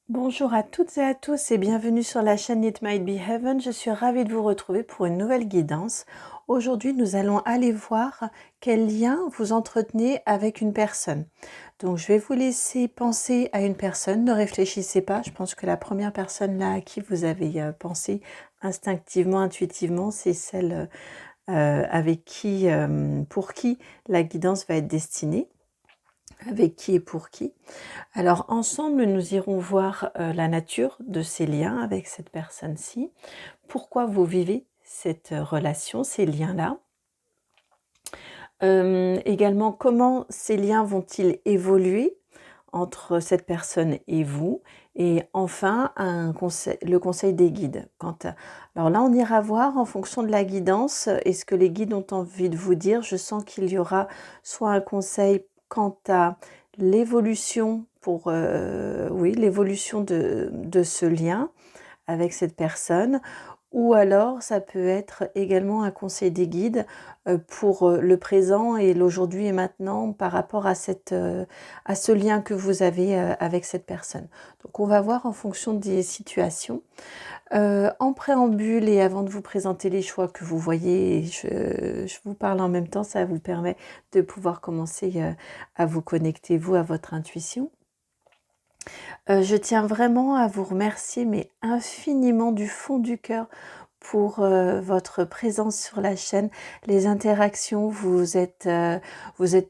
Bonjour à toutes et à tous et bienvenue sur la chaîne It Might Be Heaven. Je suis ravie de vous retrouver pour une nouvelle guidance. Aujourd'hui, nous allons aller voir quel lien vous entretenez avec une personne. Donc, je vais vous laisser penser à une personne. Ne réfléchissez pas. Je pense que la première personne là à qui vous avez pensé instinctivement, intuitivement, c'est celle avec qui, pour qui la guidance va être destinée. Avec qui et pour qui. Alors ensemble, nous irons voir la nature de ces liens avec cette personne-ci, pourquoi vous vivez cette relation, ces liens-là. Également, comment ces liens vont-ils évoluer entre cette personne et vous. Et enfin, le conseil des guides. Alors là, on ira voir en fonction de la guidance et ce que les guides ont envie de vous dire. Je sens qu'il y aura soit un conseil quant à l'évolution l'évolution de ce lien avec cette personne, ou alors ça peut être également un conseil des guides pour le présent et l'aujourd'hui et maintenant par rapport à ce lien que vous avez avec cette personne. Donc on va voir en fonction des situations. En préambule et avant de vous présenter les choix que vous voyez, je vous parle en même temps, ça vous permet de pouvoir commencer à vous connecter, vous, à votre intuition. Je tiens vraiment à vous remercier, mais infiniment du fond du cœur pour votre présence sur la chaîne, les interactions, vous êtes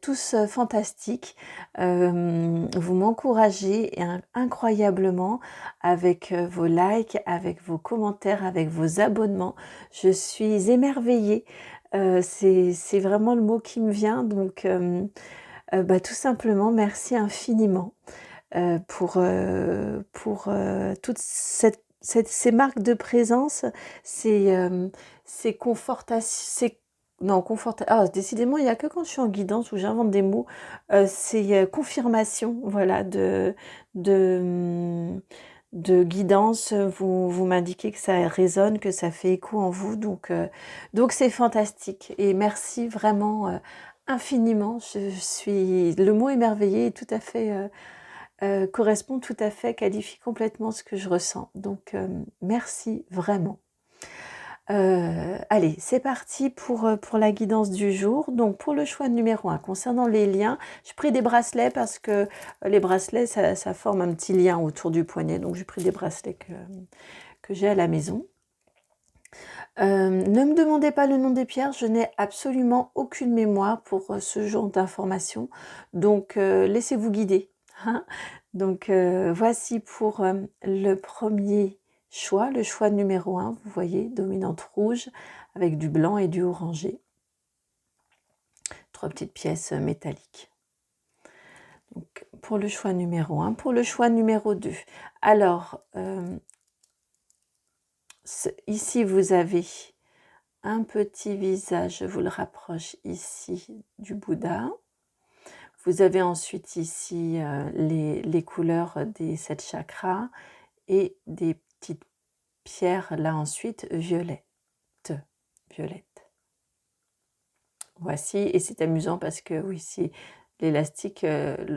tous fantastiques, vous m'encouragez incroyablement avec vos likes, avec vos commentaires, avec vos abonnements. Je suis émerveillée, c'est vraiment le mot qui me vient, donc tout simplement merci infiniment pour toutes ces marques de présence, ces décidément, il n'y a que quand je suis en guidance où j'invente des mots, ces confirmations, voilà, de, de guidance. Vous m'indiquez que ça résonne, que ça fait écho en vous, donc c'est fantastique. Et merci vraiment infiniment. Le mot émerveillé est tout à fait correspond tout à fait, qualifie complètement ce que je ressens. Donc merci vraiment. Allez, c'est parti pour la guidance du jour. Donc pour le choix numéro 1, concernant les liens, j'ai pris des bracelets parce que les bracelets, ça forme un petit lien autour du poignet. Donc j'ai pris des bracelets que j'ai à la maison. Ne me demandez pas le nom des pierres, je n'ai absolument aucune mémoire pour ce genre d'informations. Donc laissez-vous guider. Hein. Donc voici pour le premier choix, le choix numéro 1, vous voyez, dominante rouge avec du blanc et du orangé. 3 petites pièces métalliques. Donc pour le choix numéro 1, pour le choix numéro 2. Alors, ici vous avez un petit visage, je vous le rapproche ici, du Bouddha. Vous avez ensuite ici les couleurs des 7 chakras et des petites pierres là ensuite violette. Voici, et c'est amusant parce que oui, l'élastique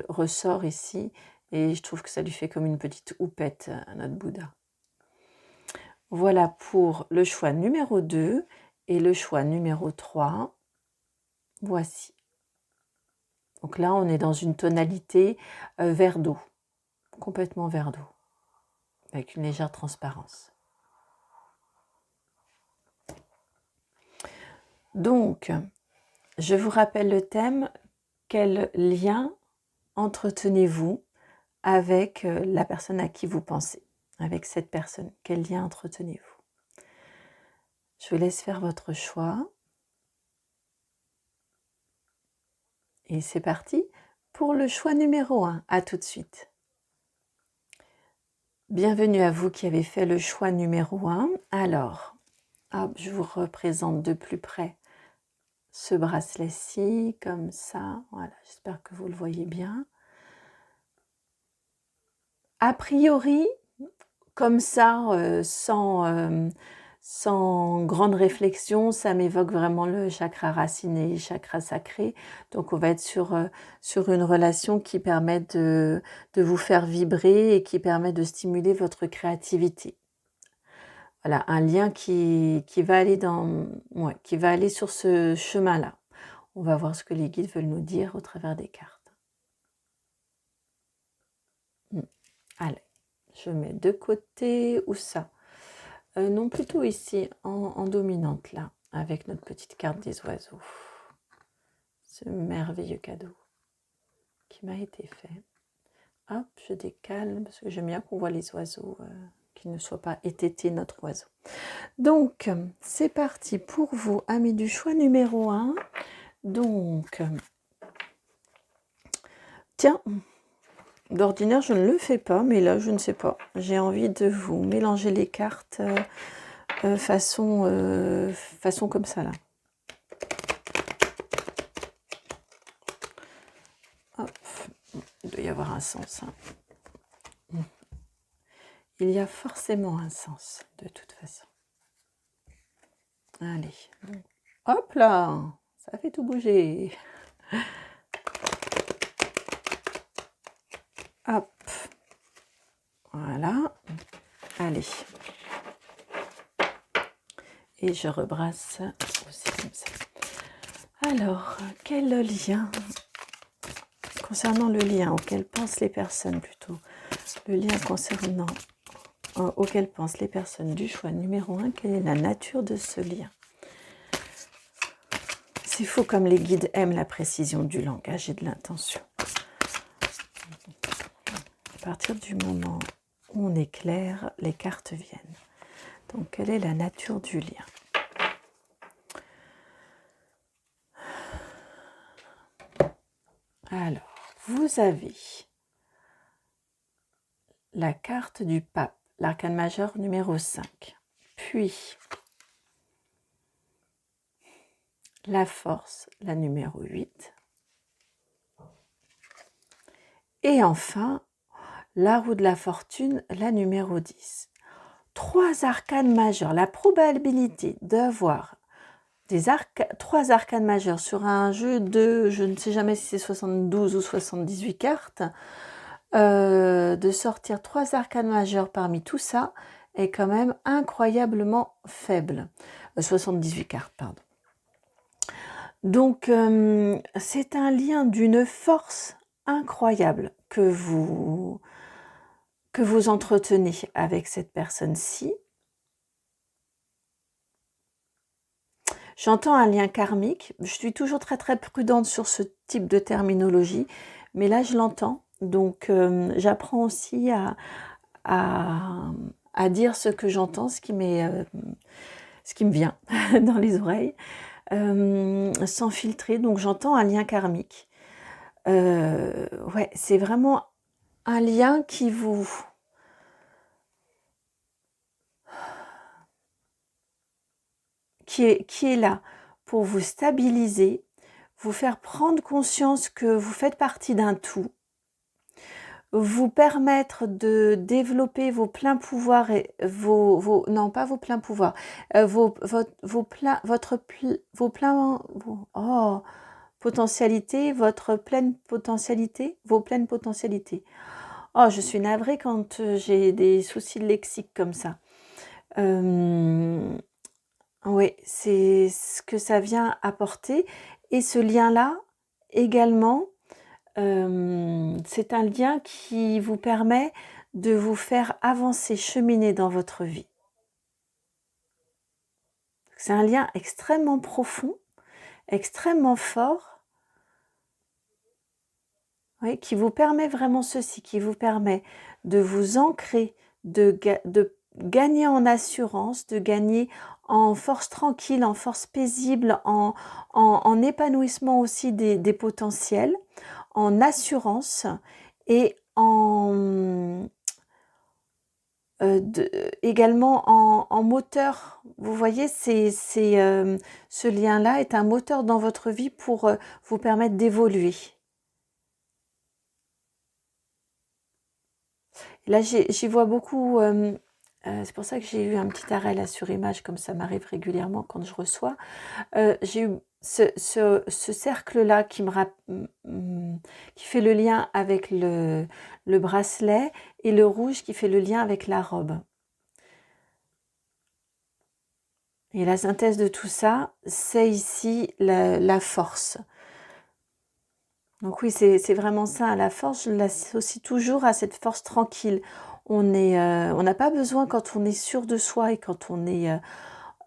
ressort ici et je trouve que ça lui fait comme une petite houppette à notre Bouddha. Voilà pour le choix numéro 2 et le choix numéro 3. Voici. Donc là, on est dans une tonalité vert d'eau, complètement vert d'eau, avec une légère transparence. Donc, je vous rappelle le thème, quel lien entretenez-vous avec la personne à qui vous pensez, avec cette personne, quel lien entretenez-vous? Je vous laisse faire votre choix. Et c'est parti pour le choix numéro 1. À tout de suite. Bienvenue à vous qui avez fait le choix numéro 1. Alors, hop, je vous représente de plus près ce bracelet-ci, comme ça. Voilà, j'espère que vous le voyez bien. A priori, comme ça, sans grande réflexion, ça m'évoque vraiment le chakra racine, chakra sacré. Donc on va être sur une relation qui permet de vous faire vibrer et qui permet de stimuler votre créativité. Voilà, un lien qui va aller qui va aller sur ce chemin-là. On va voir ce que les guides veulent nous dire au travers des cartes. Allez, je mets de côté, où ça? Non, plutôt ici, en dominante, là, avec notre petite carte des oiseaux. Ce merveilleux cadeau qui m'a été fait. Hop, je décale, parce que j'aime bien qu'on voit les oiseaux, qu'ils ne soient pas étêtés, notre oiseau. Donc, c'est parti pour vous, amis du choix numéro 1. Donc, tiens, d'ordinaire, je ne le fais pas, mais là, je ne sais pas. J'ai envie de vous mélanger les cartes façon comme ça, là. Hop, il doit y avoir un sens. Hein. Il y a forcément un sens, de toute façon. Allez, hop là, ça fait tout bouger. Hop, voilà. Allez. Et je rebrasse aussi comme ça. Alors, quel lien, concernant le lien auquel pensent les personnes plutôt, le lien concernant auquel pensent les personnes du choix numéro 1, quelle est la nature de ce lien? C'est fou comme les guides aiment la précision du langage et de l'intention. À partir du moment où on est clair, les cartes viennent. Donc, quelle est la nature du lien? Alors, vous avez la carte du pape, l'arcane majeur numéro 5, puis la force, la numéro 8, et enfin la roue de la fortune, la numéro 10. 3 arcanes majeurs, la probabilité d'avoir 3 arcanes majeurs sur un jeu de, je ne sais jamais si c'est 72 ou 78 cartes, de sortir 3 arcanes majeurs parmi tout ça est quand même incroyablement faible. 78 cartes, pardon. Donc, c'est un lien d'une force incroyable que vous entretenez avec cette personne-ci. J'entends un lien karmique. Je suis toujours très très prudente sur ce type de terminologie, mais là je l'entends. Donc, j'apprends aussi à dire ce que j'entends, ce qui me vient dans les oreilles, sans filtrer. Donc, j'entends un lien karmique. Ouais, c'est vraiment un lien qui est là pour vous stabiliser, vous faire prendre conscience que vous faites partie d'un tout, vous permettre de développer vos pleins pouvoirs et non pas vos pleins pouvoirs, potentialités, votre pleine potentialité, vos pleines potentialités. Oh, je suis navrée quand j'ai des soucis de lexique comme ça. Oui, c'est ce que ça vient apporter. Et ce lien-là, également, c'est un lien qui vous permet de vous faire avancer, cheminer dans votre vie. C'est un lien extrêmement profond, extrêmement fort, oui, qui vous permet vraiment ceci, qui vous permet de vous ancrer, de gagner en assurance, de gagner en force tranquille, en force paisible, en épanouissement aussi des potentiels, en assurance et également en moteur. Vous voyez, ce lien-là est un moteur dans votre vie pour vous permettre d'évoluer. Là, j'y vois beaucoup c'est pour ça que j'ai eu un petit arrêt là sur image, comme ça m'arrive régulièrement quand je reçois. J'ai eu ce cercle-là qui fait le lien avec le bracelet, et le rouge qui fait le lien avec la robe. Et la synthèse de tout ça, c'est ici la force. Donc oui, c'est vraiment ça, la force, je l'associe toujours à cette force tranquille. On n'a pas besoin, quand on est sûr de soi et quand on est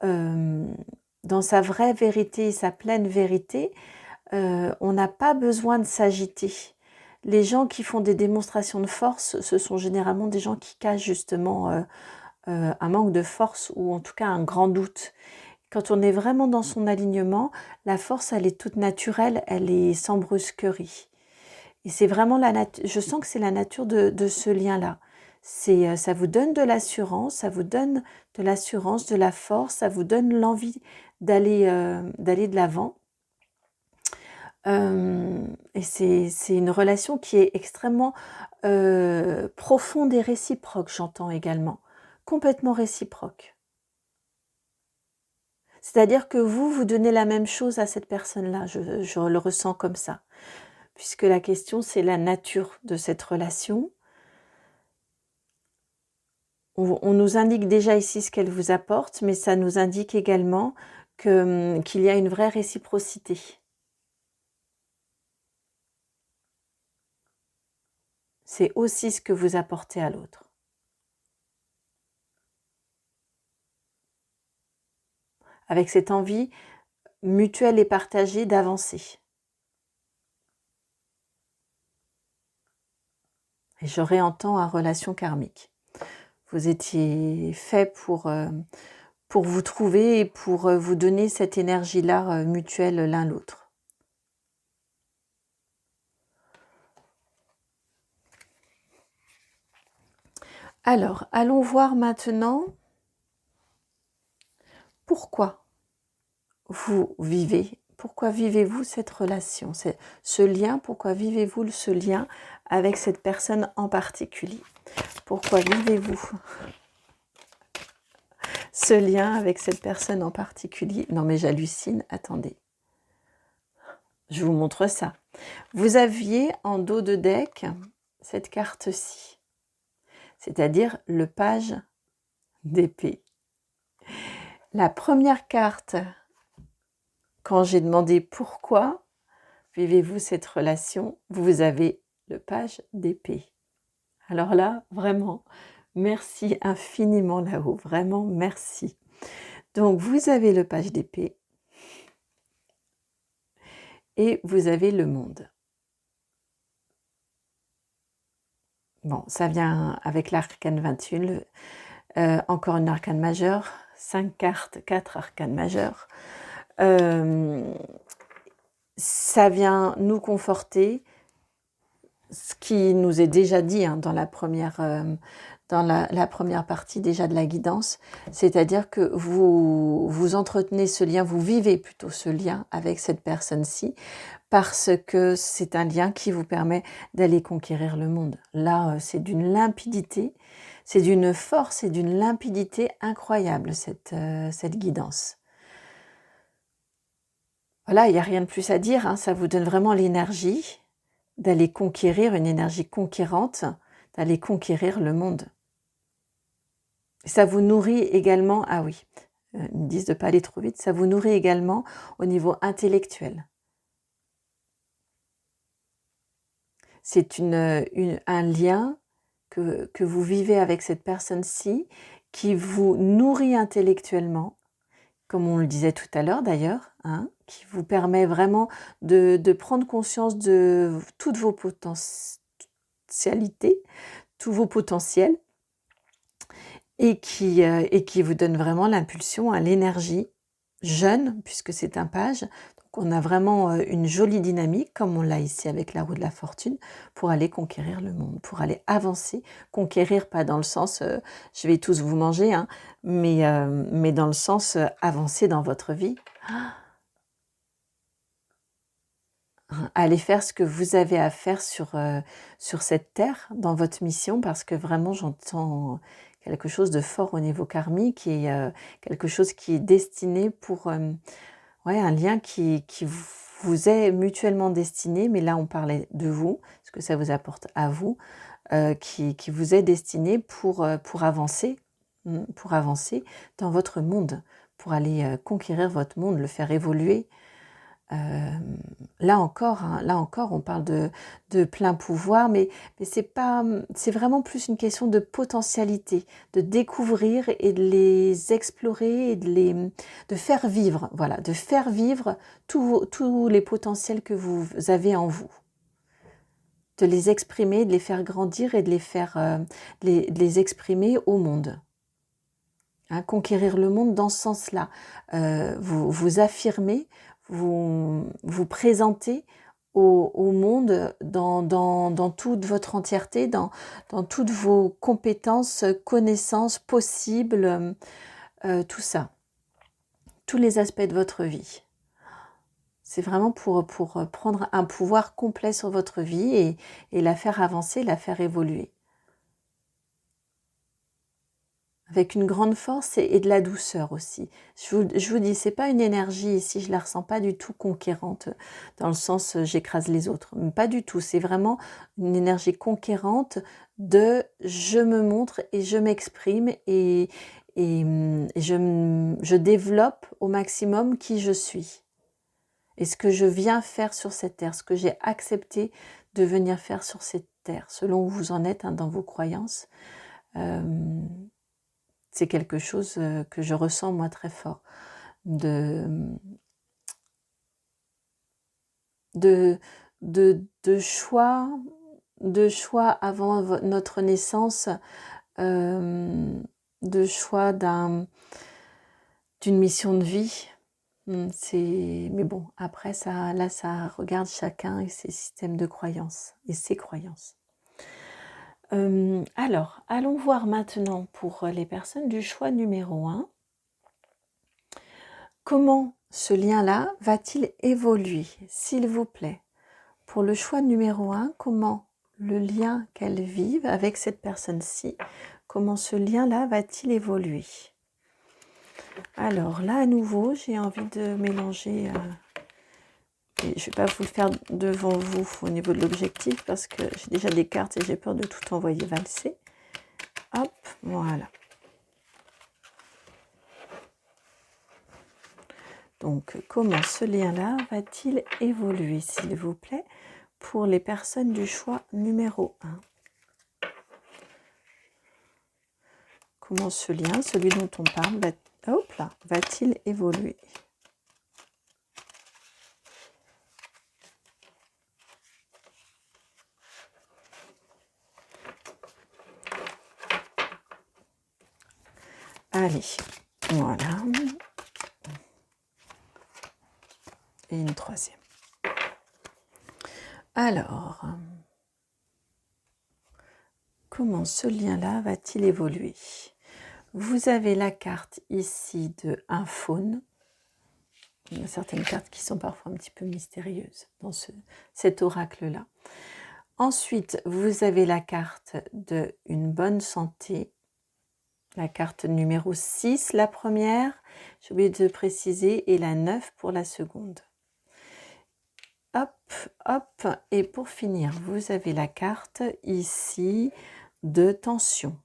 dans sa vraie vérité et sa pleine vérité, on n'a pas besoin de s'agiter. Les gens qui font des démonstrations de force, ce sont généralement des gens qui cachent justement un manque de force, ou en tout cas un grand doute. Quand on est vraiment dans son alignement, la force, elle est toute naturelle, elle est sans brusquerie. Et c'est vraiment je sens que c'est la nature de ce lien-là. Ça vous donne de l'assurance, ça vous donne de l'assurance, de la force, ça vous donne l'envie d'aller de l'avant. Et c'est une relation qui est extrêmement profonde et réciproque, j'entends également. Complètement réciproque. C'est-à-dire que vous donnez la même chose à cette personne-là, je le ressens comme ça. Puisque la question, c'est la nature de cette relation. On nous indique déjà ici ce qu'elle vous apporte, mais ça nous indique également qu'il y a une vraie réciprocité. C'est aussi ce que vous apportez à l'autre. Avec cette envie mutuelle et partagée d'avancer. Et je réentends à relation karmique. Vous étiez fait pour vous trouver et pour vous donner cette énergie-là mutuelle l'un l'autre. Alors, allons voir maintenant pourquoi pourquoi vivez-vous cette relation, ce lien, pourquoi vivez-vous ce lien avec cette personne en particulier? Pourquoi vivez-vous ce lien avec cette personne en particulier? Non mais j'hallucine, attendez. Je vous montre ça. Vous aviez en dos de deck cette carte-ci, c'est-à-dire le page d'épée. La première carte, quand j'ai demandé pourquoi vivez-vous cette relation, vous avez le page d'épée. Alors là, vraiment, merci infiniment là-haut, vraiment merci. Donc vous avez le page d'épée et vous avez le monde. Bon, ça vient avec l'arcane 21, encore une arcane majeure, 5 cartes, 4 arcanes majeures. Ça vient nous conforter, ce qui nous est déjà dit dans la première partie déjà de la guidance, c'est-à-dire que vous entretenez ce lien, vous vivez plutôt ce lien avec cette personne-ci, parce que c'est un lien qui vous permet d'aller conquérir le monde. Là, c'est d'une limpidité, c'est d'une force et d'une limpidité incroyable, cette guidance. Voilà, il n'y a rien de plus à dire, ça vous donne vraiment l'énergie d'aller conquérir, une énergie conquérante, d'aller conquérir le monde. Ça vous nourrit également, ah oui, ils me disent de ne pas aller trop vite, ça vous nourrit également au niveau intellectuel. C'est un lien que vous vivez avec cette personne-ci qui vous nourrit intellectuellement, comme on le disait tout à l'heure d'ailleurs, qui vous permet vraiment de prendre conscience de toutes vos potentialités, tous vos potentiels, et qui vous donne vraiment l'impulsion à l'énergie jeune, puisque c'est un page. Donc on a vraiment une jolie dynamique, comme on l'a ici avec la roue de la fortune, pour aller conquérir le monde, pour aller avancer. Conquérir, pas dans le sens je vais tous vous manger, mais dans le sens avancer dans votre vie. Allez faire ce que vous avez à faire sur cette terre, dans votre mission, parce que vraiment j'entends quelque chose de fort au niveau karmique et quelque chose qui est destiné pour ouais, un lien qui vous est mutuellement destiné, mais là on parlait de vous, ce que ça vous apporte à vous, qui vous est destiné pour avancer dans votre monde, pour aller conquérir votre monde, le faire évoluer. Là encore, on parle de plein pouvoir, mais c'est vraiment plus une question de potentialité, de découvrir et de les explorer et de faire vivre, voilà, de faire vivre tous les potentiels que vous avez en vous, de les exprimer, de les faire grandir et de de les exprimer au monde. Hein, conquérir le monde dans ce sens-là, vous affirmez, vous présentez au monde dans toute votre entièreté, dans toutes vos compétences, connaissances possibles, tout ça, tous les aspects de votre vie. C'est vraiment pour prendre un pouvoir complet sur votre vie et la faire avancer, la faire évoluer. Avec une grande force et de la douceur aussi. Je vous dis, c'est pas une énergie ici, je la ressens pas du tout conquérante, dans le sens j'écrase les autres. Pas du tout, c'est vraiment une énergie conquérante de je me montre et je m'exprime et je développe au maximum qui je suis. Et ce que je viens faire sur cette terre, ce que j'ai accepté de venir faire sur cette terre, selon où vous en êtes hein, dans vos croyances. C'est quelque chose que je ressens moi très fort, de choix avant notre naissance, de choix d'une mission de vie. Mais bon, après ça regarde chacun et ses systèmes de croyances et ses croyances. Alors, allons voir maintenant pour les personnes du choix numéro 1. Comment ce lien-là va-t-il évoluer, s'il vous plaît? Pour le choix numéro 1, comment le lien qu'elles vivent avec cette personne-ci, comment ce lien-là va-t-il évoluer? Alors là, à nouveau, j'ai envie de mélanger... et je ne vais pas vous le faire devant vous au niveau de l'objectif parce que j'ai déjà des cartes et j'ai peur de tout envoyer valser. Hop, voilà. Donc, comment ce lien-là va-t-il évoluer, s'il vous plaît, pour les personnes du choix numéro 1? Comment ce lien, celui dont on parle, va-t-il évoluer? Allez, voilà. Et une troisième. Alors, comment ce lien-là va-t-il évoluer? Vous avez la carte ici de un faune. Il y a certaines cartes qui sont parfois un petit peu mystérieuses dans cet oracle-là. Ensuite, vous avez la carte de une bonne santé. La carte numéro 6, la première, j'ai oublié de préciser, et la 9 pour la seconde. Hop, hop, et pour finir, vous avez la carte ici de tension,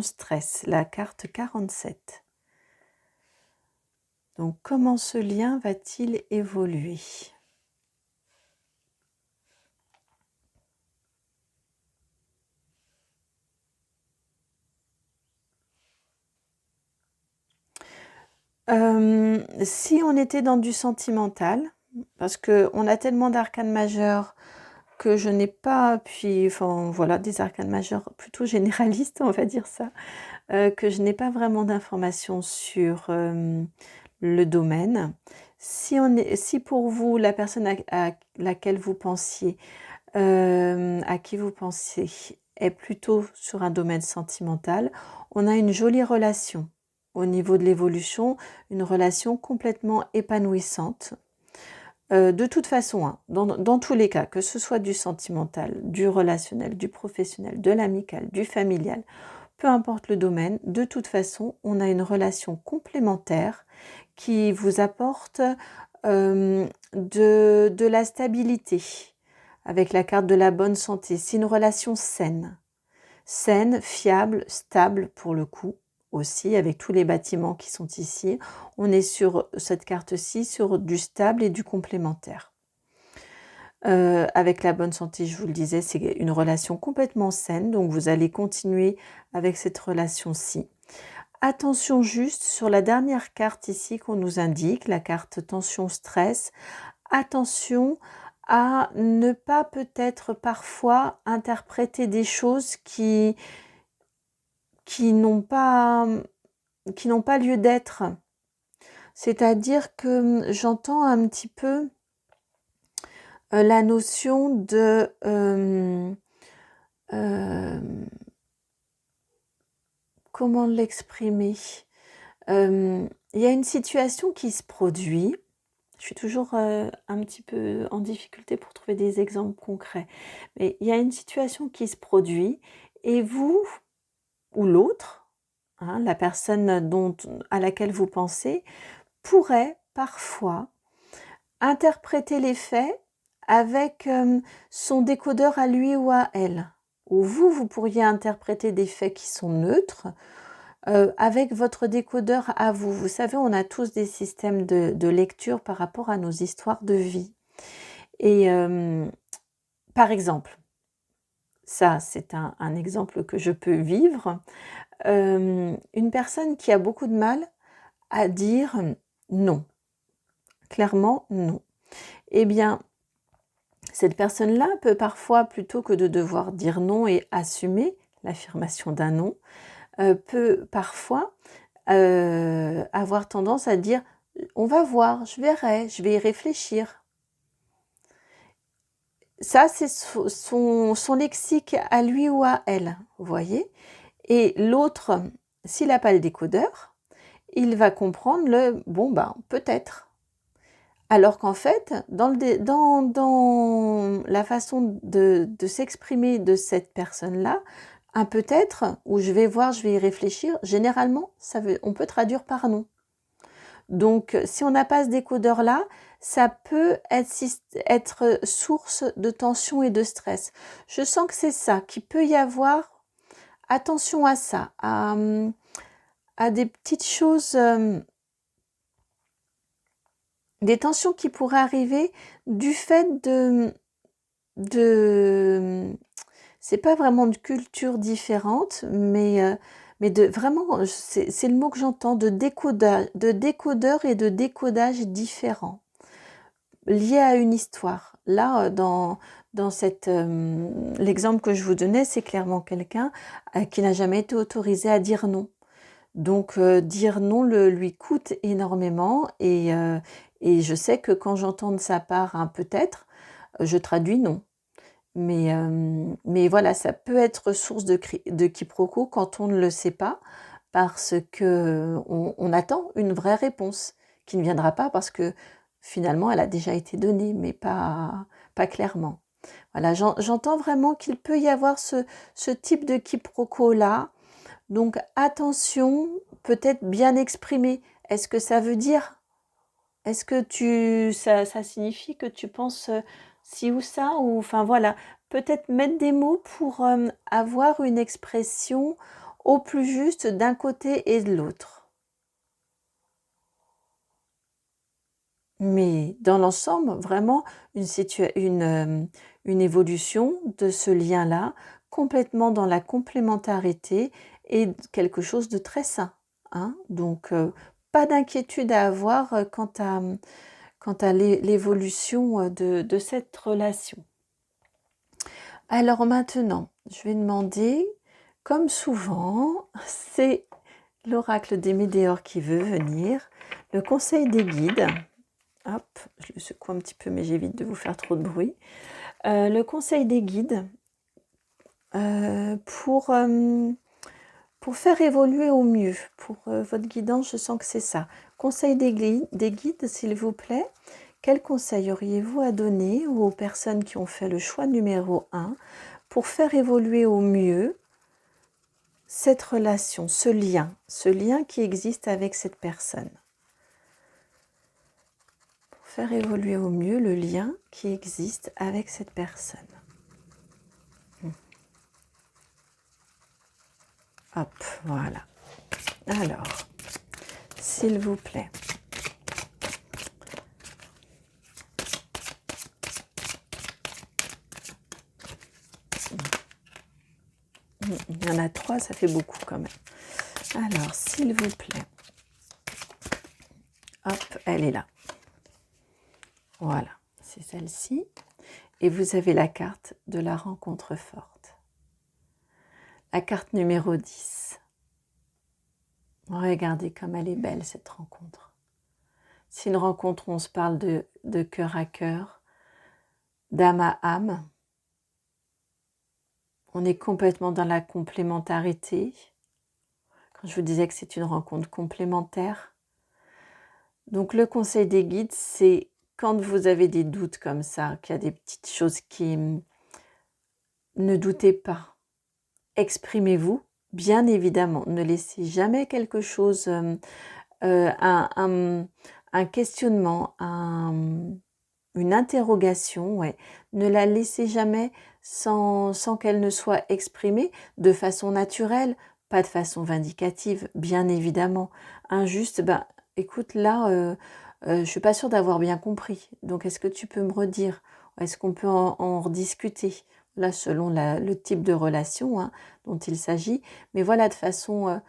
stress, la carte 47. Donc, comment ce lien va-t-il évoluer? Si on était dans du sentimental, parce qu'on a tellement d'arcanes majeures que je n'ai pas, des arcanes majeures plutôt généralistes, on va dire ça, que je n'ai pas vraiment d'informations sur le domaine. Si pour vous, la personne à laquelle vous pensiez, à qui vous pensez, est plutôt sur un domaine sentimental, on a une jolie relation. Au niveau de l'évolution, une relation complètement épanouissante. De toute façon, hein, dans tous les cas, que ce soit du sentimental, du relationnel, du professionnel, de l'amical, du familial, peu importe le domaine, de toute façon, on a une relation complémentaire qui vous apporte de la stabilité avec la carte de la bonne santé. C'est une relation saine, fiable, stable pour le coup aussi, avec tous les bâtiments qui sont ici. On est sur cette carte-ci, sur du stable et du complémentaire. Avec la bonne santé, je vous le disais, c'est une relation complètement saine, donc vous allez continuer avec cette relation-ci. Attention juste sur la dernière carte ici qu'on nous indique, la carte tension-stress. Attention à ne pas peut-être parfois interpréter des choses qui n'ont pas lieu d'être. C'est-à-dire que j'entends un petit peu la notion de comment l'exprimer. Il y a une situation qui se produit. Je suis toujours un petit peu en difficulté pour trouver des exemples concrets. Mais il y a une situation qui se produit et vous ou l'autre, hein, la personne à laquelle vous pensez, pourrait parfois interpréter les faits avec son décodeur à lui ou à elle. Ou vous pourriez interpréter des faits qui sont neutres avec votre décodeur à vous. Vous savez, on a tous des systèmes de lecture par rapport à nos histoires de vie. Et par exemple, ça c'est un exemple que je peux vivre, une personne qui a beaucoup de mal à dire non, clairement non. Eh bien, cette personne-là peut parfois, plutôt que de devoir dire non et assumer l'affirmation d'un non, peut parfois avoir tendance à dire « on va voir, je verrai, je vais y réfléchir ». Ça, c'est son lexique à lui ou à elle, vous voyez. Et l'autre, s'il n'a pas le décodeur, il va comprendre le « bon, ben, peut-être ». Alors qu'en fait, dans la façon de s'exprimer de cette personne-là, un peut-être, ou je vais voir, je vais y réfléchir, généralement, on peut traduire par non. Donc, si on n'a pas ce décodeur-là, ça peut être source de tension et de stress. Je sens que c'est ça, qu'il peut y avoir, attention à ça, à des petites choses, des tensions qui pourraient arriver du fait c'est pas vraiment de culture différente, mais de vraiment, c'est le mot que j'entends, de décodeur et de décodage différents, liés à une histoire. Là, dans l'exemple que je vous donnais, c'est clairement quelqu'un qui n'a jamais été autorisé à dire non. Donc, dire non lui coûte énormément et je sais que quand j'entends de sa part un peut-être, je traduis non. Mais voilà, ça peut être source de quiproquo quand on ne le sait pas, parce qu'on attend une vraie réponse qui ne viendra pas parce que finalement elle a déjà été donnée, mais pas clairement. Voilà, j'entends vraiment qu'il peut y avoir ce type de quiproquo-là. Donc attention, peut-être bien exprimé. Est-ce que ça veut dire? Est-ce que ça signifie que tu penses ci ou ça? Ou enfin voilà, peut-être mettre des mots pour avoir une expression au plus juste d'un côté et de l'autre. Mais dans l'ensemble, vraiment une évolution de ce lien-là, complètement dans la complémentarité et quelque chose de très sain, hein. Donc, pas d'inquiétude à avoir quant à l'évolution de cette relation. Alors maintenant, je vais demander, comme souvent, c'est l'oracle des Médéors qui veut venir, le conseil des guides. Hop, je le secoue un petit peu, mais j'évite de vous faire trop de bruit. Le conseil des guides pour faire évoluer au mieux, pour votre guidance, je sens que c'est ça. Conseil des guides, s'il vous plaît. Quel conseil auriez-vous à donner aux personnes qui ont fait le choix numéro 1 pour faire évoluer au mieux cette relation, ce lien qui existe avec cette personne. Pour faire évoluer au mieux le lien qui existe avec cette personne. Hop, voilà. Alors, s'il vous plaît. Il y en a 3, ça fait beaucoup quand même. Alors, s'il vous plaît. Hop, elle est là. Voilà, c'est celle-ci. Et vous avez la carte de la rencontre forte. La carte numéro 10. Regardez comme elle est belle cette rencontre. C'est une rencontre où on se parle de cœur à cœur, d'âme à âme. On est complètement dans la complémentarité. Quand je vous disais que c'est une rencontre complémentaire. Donc le conseil des guides, c'est quand vous avez des doutes comme ça, qu'il y a des petites choses qui... Ne doutez pas. Exprimez-vous, bien évidemment. Ne laissez jamais quelque chose, un questionnement, une interrogation, ouais. Ne la laissez jamais sans qu'elle ne soit exprimée de façon naturelle, pas de façon vindicative, bien évidemment. Injuste, ben, écoute, là, je ne suis pas sûre d'avoir bien compris. Donc, est-ce que tu peux me redire? Est-ce qu'on peut en rediscuter? Là, selon le type de relation dont il s'agit. Mais voilà, de façon...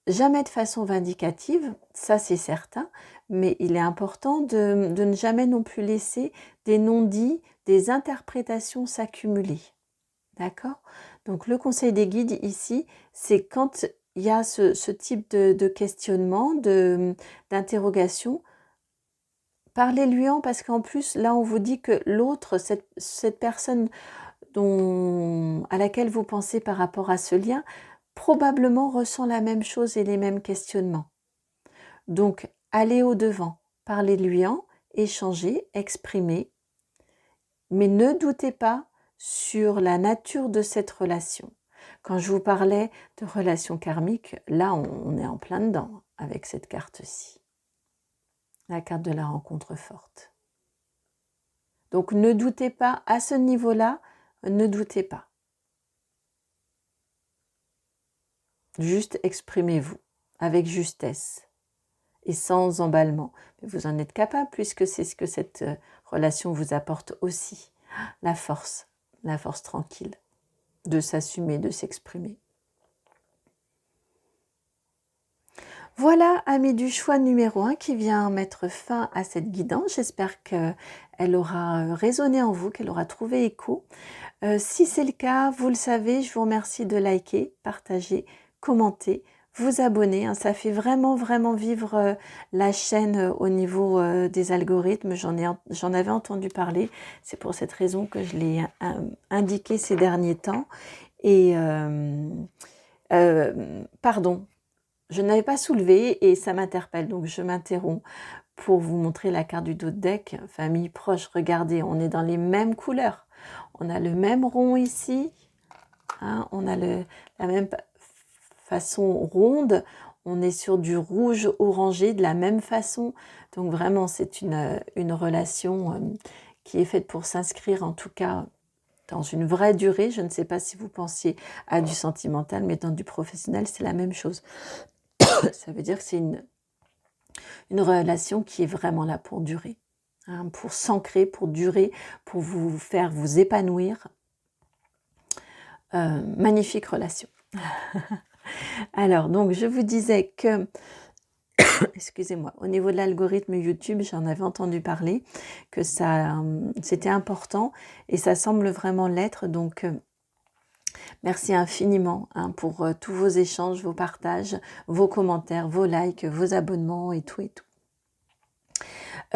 jamais de façon vindicative, ça c'est certain, mais il est important de ne jamais non plus laisser des non-dits, des interprétations s'accumuler. D'accord? Donc le conseil des guides ici, c'est quand il y a ce type de questionnement, d'interrogation, parlez-lui-en parce qu'en plus, là on vous dit que l'autre, cette personne à laquelle vous pensez par rapport à ce lien, probablement ressent la même chose et les mêmes questionnements. Donc, allez au-devant, parlez-lui-en, échangez, exprimez, mais ne doutez pas sur la nature de cette relation. Quand je vous parlais de relation karmique, là, on est en plein dedans avec cette carte-ci. La carte de la rencontre forte. Donc, ne doutez pas, à ce niveau-là, ne doutez pas. Juste exprimez-vous avec justesse et sans emballement. Mais vous en êtes capable puisque c'est ce que cette relation vous apporte aussi. La force tranquille de s'assumer, de s'exprimer. Voilà, amis du choix numéro 1 qui vient mettre fin à cette guidance. J'espère qu'elle aura résonné en vous, qu'elle aura trouvé écho. Si c'est le cas, vous le savez, je vous remercie de liker, partager, commenter, vous abonner. Ça fait vraiment, vraiment vivre la chaîne au niveau des algorithmes. J'en avais entendu parler. C'est pour cette raison que je l'ai indiqué ces derniers temps. Et pardon, je n'avais pas soulevé et ça m'interpelle. Donc, je m'interromps pour vous montrer la carte du dos de deck. Famille proche, regardez, on est dans les mêmes couleurs. On a le même rond ici, on a la même façon ronde, on est sur du rouge orangé de la même façon. Donc vraiment, c'est une relation qui est faite pour s'inscrire en tout cas dans une vraie durée. Je ne sais pas si vous pensiez à du sentimental, mais dans du professionnel, c'est la même chose. Ça veut dire que c'est une relation qui est vraiment là pour durer. Pour s'ancrer, pour durer, pour vous faire vous épanouir. Magnifique relation. Alors, donc, je vous disais que, excusez-moi, au niveau de l'algorithme YouTube, j'en avais entendu parler, que c'était important et ça semble vraiment l'être. Donc, merci infiniment pour tous vos échanges, vos partages, vos commentaires, vos likes, vos abonnements et tout et tout.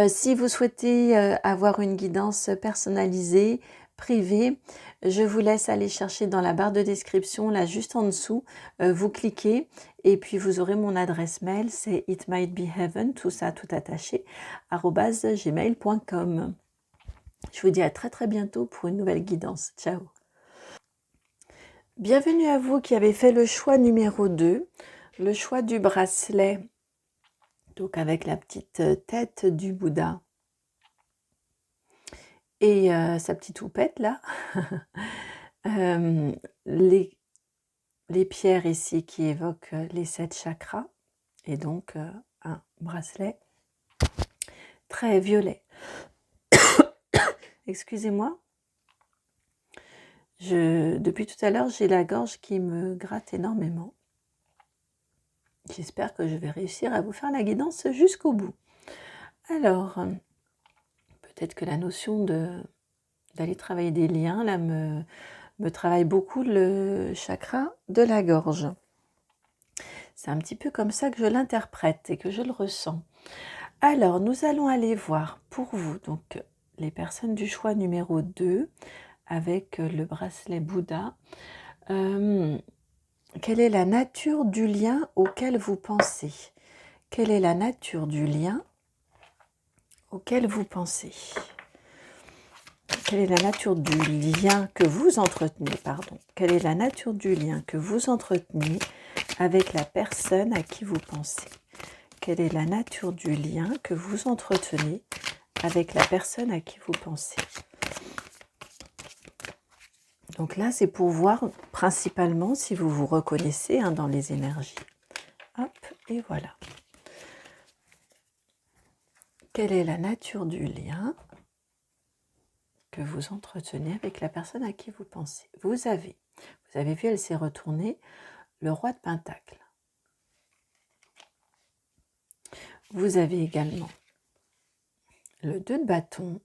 Si vous souhaitez avoir une guidance personnalisée, privée, je vous laisse aller chercher dans la barre de description, là juste en dessous, vous cliquez et puis vous aurez mon adresse mail, c'est itmightbeheaven, tout ça tout attaché, @gmail.com. Je vous dis à très très bientôt pour une nouvelle guidance. Ciao. Bienvenue à vous qui avez fait le choix numéro 2, le choix du bracelet, donc avec la petite tête du Bouddha et sa petite houppette là. Euh, les, les pierres ici qui évoquent les 7 chakras et donc un bracelet très violet. Excusez-moi, depuis tout à l'heure, j'ai la gorge qui me gratte énormément. J'espère que je vais réussir à vous faire la guidance jusqu'au bout. Alors, peut-être que la notion d'aller travailler des liens, là, me travaille beaucoup le chakra de la gorge. C'est un petit peu comme ça que je l'interprète et que je le ressens. Alors, nous allons aller voir pour vous, donc les personnes du choix numéro 2, avec le bracelet Bouddha, quelle est la nature du lien auquel vous pensez? Quelle est la nature du lien auquel vous pensez? Quelle est la nature du lien que vous entretenez, pardon? Quelle est la nature du lien que vous entretenez avec la personne à qui vous pensez? Quelle est la nature du lien que vous entretenez avec la personne à qui vous pensez? Donc là, c'est pour voir principalement si vous vous reconnaissez dans les énergies. Hop, et voilà. Quelle est la nature du lien que vous entretenez avec la personne à qui vous pensez? Vous avez vu, elle s'est retournée, le roi de Pentacle. Vous avez également le 2 de bâton,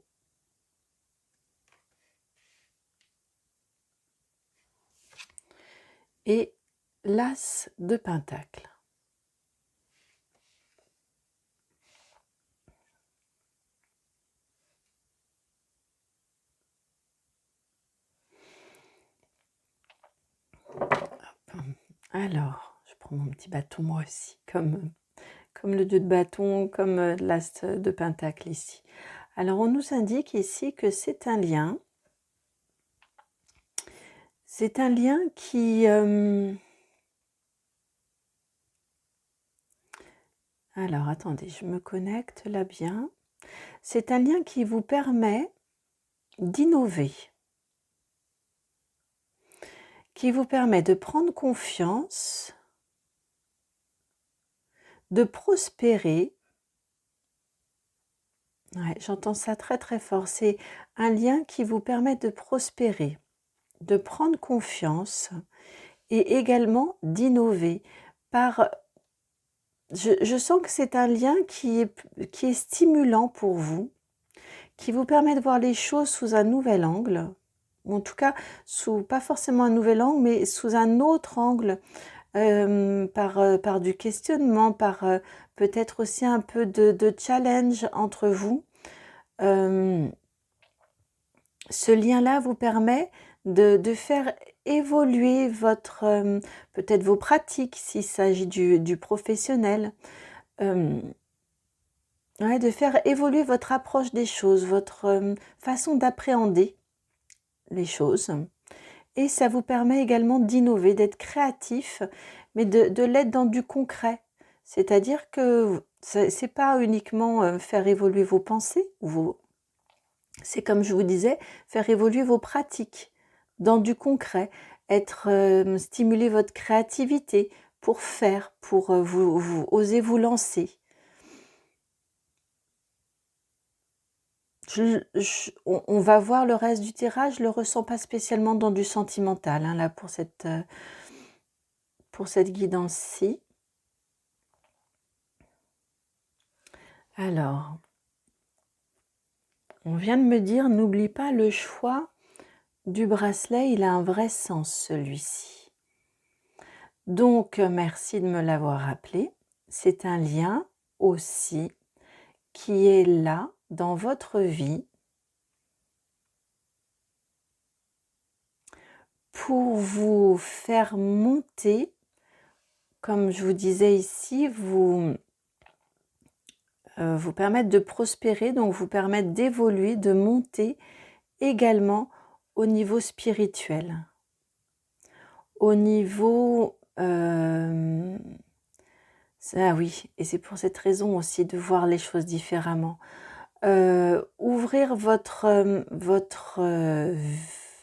et l'as de Pentacle. Alors, je prends mon petit bâton moi aussi, comme le 2 de bâton, comme l'as de Pentacle ici. Alors, on nous indique ici que c'est un lien. C'est un lien qui... Alors, attendez, je me connecte là bien. C'est un lien qui vous permet d'innover, qui vous permet de prendre confiance, de prospérer. Ouais, j'entends ça très très fort. C'est un lien qui vous permet de prospérer, de prendre confiance et également d'innover. Je sens que c'est un lien qui est stimulant pour vous, qui vous permet de voir les choses sous un nouvel angle, ou en tout cas, pas forcément un nouvel angle, mais sous un autre angle, par du questionnement, par peut-être aussi un peu de challenge entre vous. Ce lien-là vous permet de faire évoluer peut-être vos pratiques s'il s'agit du professionnel, de faire évoluer votre approche des choses, votre façon d'appréhender les choses. Et ça vous permet également d'innover, d'être créatif, mais de l'être dans du concret. C'est-à-dire que c'est pas uniquement faire évoluer vos pensées, c'est comme je vous disais, faire évoluer vos pratiques dans du concret, stimuler votre créativité pour faire, pour oser vous lancer. On va voir le reste du tirage, je le ressens pas spécialement dans du sentimental, là, pour cette guidance-ci. Alors, on vient de me dire, n'oublie pas le choix du bracelet, il a un vrai sens celui-ci. Donc, merci de me l'avoir rappelé. C'est un lien aussi qui est là dans votre vie pour vous faire monter, comme je vous disais ici, vous permettre de prospérer, donc vous permettre d'évoluer, de monter également au niveau spirituel. Au niveau... ah oui, et c'est pour cette raison aussi de voir les choses différemment. Ouvrir votre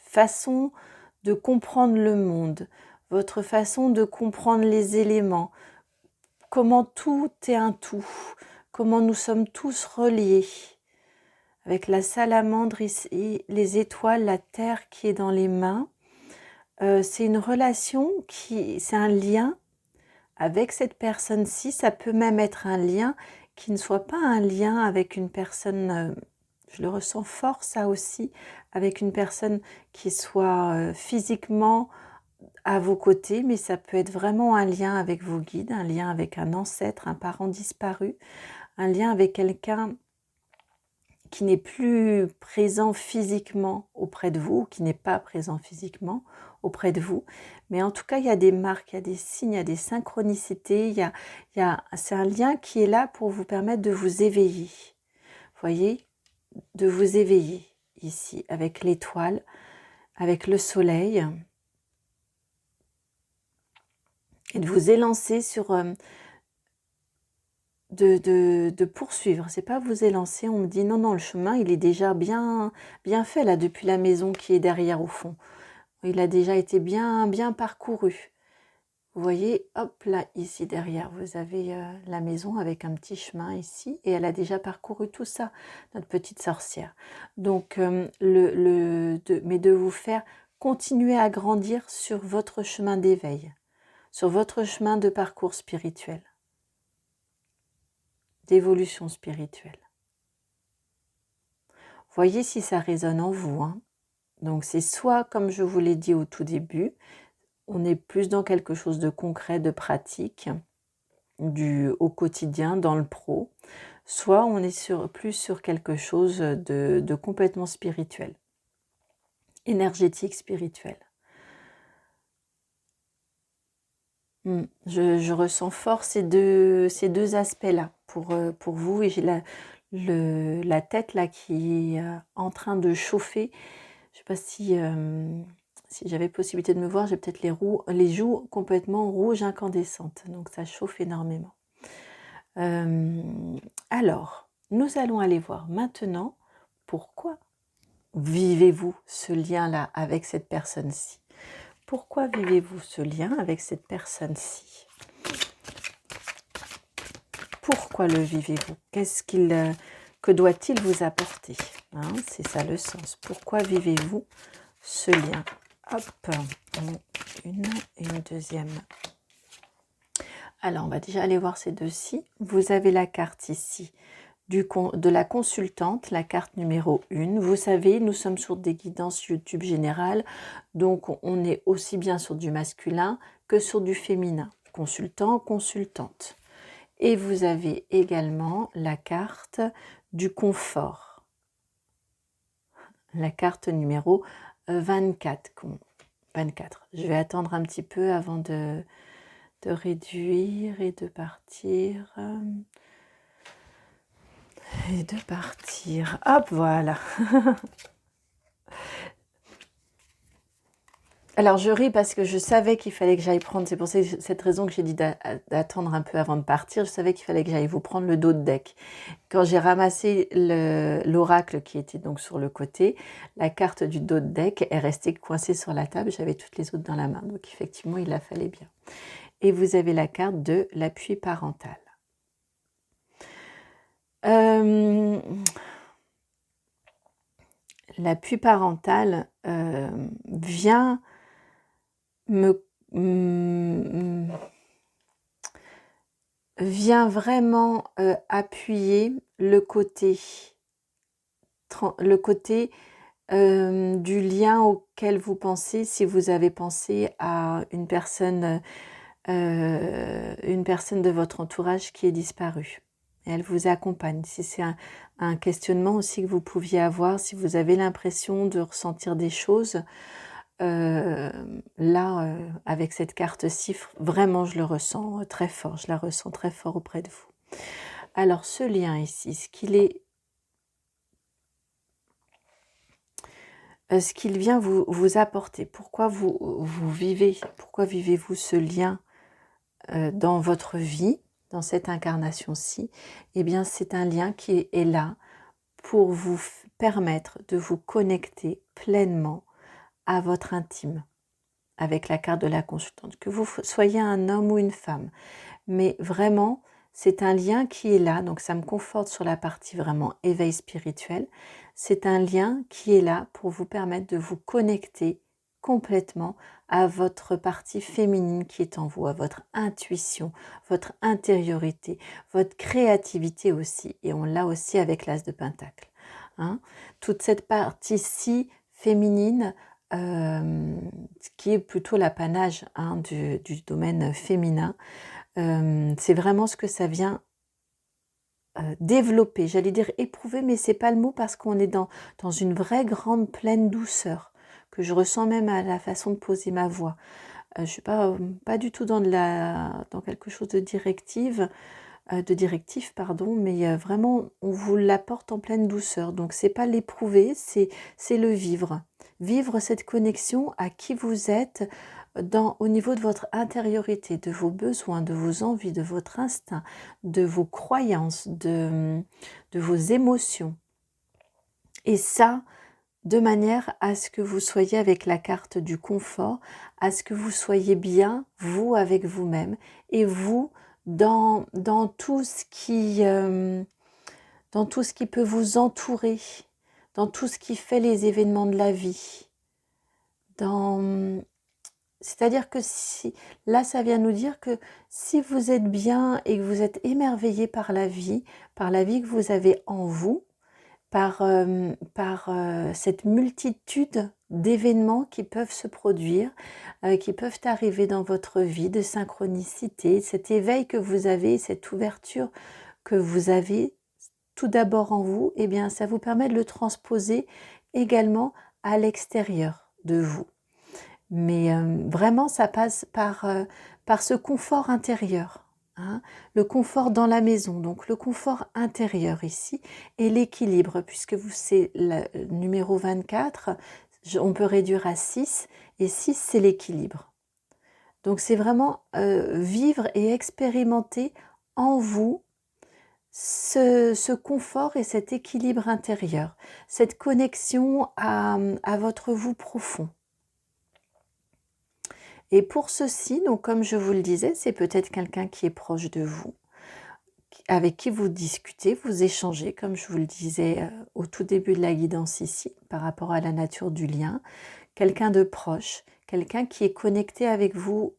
façon de comprendre le monde, votre façon de comprendre les éléments, comment tout est un tout, comment nous sommes tous reliés, avec la salamandre ici, les étoiles, la terre qui est dans les mains. C'est une relation c'est un lien avec cette personne-ci. Ça peut même être un lien qui ne soit pas un lien avec une personne, je le ressens fort ça aussi, avec une personne qui soit physiquement à vos côtés, mais ça peut être vraiment un lien avec vos guides, un lien avec un ancêtre, un parent disparu, un lien avec quelqu'un qui n'est plus présent physiquement auprès de vous, qui n'est pas présent physiquement auprès de vous. Mais en tout cas, il y a des marques, il y a des signes, il y a des synchronicités, c'est un lien qui est là pour vous permettre de vous éveiller. Vous voyez, de vous éveiller ici, avec l'étoile, avec le soleil, et de vous élancer sur... de poursuivre. C'est pas vous élancer, on me dit non, le chemin, il est déjà bien fait là, depuis la maison qui est derrière au fond. Il a déjà été bien parcouru. Vous voyez, hop là, ici derrière, vous avez la maison avec un petit chemin ici, et elle a déjà parcouru tout ça, notre petite sorcière. Donc, mais de vous faire continuer à grandir sur votre chemin d'éveil, sur votre chemin de parcours spirituel, d'évolution spirituelle. Voyez si ça résonne en vous. Hein. Donc c'est soit, comme je vous l'ai dit au tout début, on est plus dans quelque chose de concret, de pratique, au quotidien, dans le pro, soit on est plus sur quelque chose de complètement spirituel, énergétique, spirituel. Je ressens fort ces deux aspects-là pour vous, et j'ai la tête là qui est en train de chauffer. Je ne sais pas si j'avais possibilité de me voir, j'ai peut-être les joues complètement rouges incandescentes, donc ça chauffe énormément. Alors, nous allons aller voir maintenant pourquoi vivez-vous ce lien-là avec cette personne-ci. Pourquoi vivez-vous ce lien avec cette personne-ci? Pourquoi le vivez-vous? Que doit-il vous apporter? Hein, c'est ça le sens. Pourquoi vivez-vous ce lien? Hop, une et une deuxième. Alors, on va déjà aller voir ces deux-ci. Vous avez la carte ici de la consultante, la carte numéro 1. Vous savez, nous sommes sur des guidances YouTube générales, donc on est aussi bien sur du masculin que sur du féminin. Consultant, consultante. Et vous avez également la carte du confort. La carte numéro 24. 24. Je vais attendre un petit peu avant de réduire et de partir. Et de partir. Hop, voilà. Alors, je ris parce que je savais qu'il fallait que j'aille prendre, c'est pour cette raison que j'ai dit d'attendre un peu avant de partir, je savais qu'il fallait que j'aille vous prendre le dos de deck. Quand j'ai ramassé l'oracle qui était donc sur le côté, la carte du dos de deck est restée coincée sur la table, j'avais toutes les autres dans la main, donc effectivement, il la fallait bien. Et vous avez la carte de l'appui parental. L'appui parental vient vient vraiment appuyer le côté du lien auquel vous pensez, si vous avez pensé à une personne de votre entourage qui est disparue. Et elle vous accompagne. Si c'est un questionnement aussi que vous pouviez avoir, si vous avez l'impression de ressentir des choses, là, avec cette carte-ci, vraiment, je le ressens très fort. Je la ressens très fort auprès de vous. Alors, ce lien ici, ce qu'il est... ce qu'il vient vous apporter. Pourquoi pourquoi vivez-vous ce lien dans votre vie, dans cette incarnation-ci? Eh bien, c'est un lien qui est là pour vous permettre de vous connecter pleinement à votre intime, avec la carte de la consultante, que vous soyez un homme ou une femme. Mais vraiment, c'est un lien qui est là, donc ça me conforte sur la partie vraiment éveil spirituel. C'est un lien qui est là pour vous permettre de vous connecter complètement à votre partie féminine qui est en vous, à votre intuition, votre intériorité, votre créativité aussi. Et on l'a aussi avec l'As de Pentacle. Hein. Toute cette partie-ci féminine, qui est plutôt l'apanage du domaine féminin, c'est vraiment ce que ça vient développer, j'allais dire éprouver, mais c'est pas le mot parce qu'on est dans une vraie grande pleine douceur que je ressens même à la façon de poser ma voix. Je suis pas du tout dans quelque chose de directif, pardon, mais vraiment on vous l'apporte en pleine douceur. Donc c'est pas l'éprouver, c'est le vivre. Vivre cette connexion à qui vous êtes au niveau de votre intériorité, de vos besoins, de vos envies, de votre instinct, de vos croyances, de vos émotions. Et ça, de manière à ce que vous soyez avec la carte du confort, à ce que vous soyez bien, vous avec vous-même, et vous dans tout ce qui peut vous entourer, dans tout ce qui fait les événements de la vie. C'est-à-dire que là, ça vient nous dire que si vous êtes bien et que vous êtes émerveillé par la vie que vous avez en vous, par cette multitude d'événements qui peuvent se produire, qui peuvent arriver dans votre vie, de synchronicité, cet éveil que vous avez, cette ouverture que vous avez tout d'abord en vous, eh bien ça vous permet de le transposer également à l'extérieur de vous. Mais vraiment, ça passe par ce confort intérieur. Hein, le confort dans la maison, donc le confort intérieur ici, et l'équilibre, puisque c'est le numéro 24, on peut réduire à 6, et 6 c'est l'équilibre. Donc c'est vraiment vivre et expérimenter en vous ce confort et cet équilibre intérieur, cette connexion à votre vous profond. Et pour ceci, donc comme je vous le disais, c'est peut-être quelqu'un qui est proche de vous, avec qui vous discutez, vous échangez, comme je vous le disais au tout début de la guidance ici, par rapport à la nature du lien, quelqu'un de proche, quelqu'un qui est connecté avec vous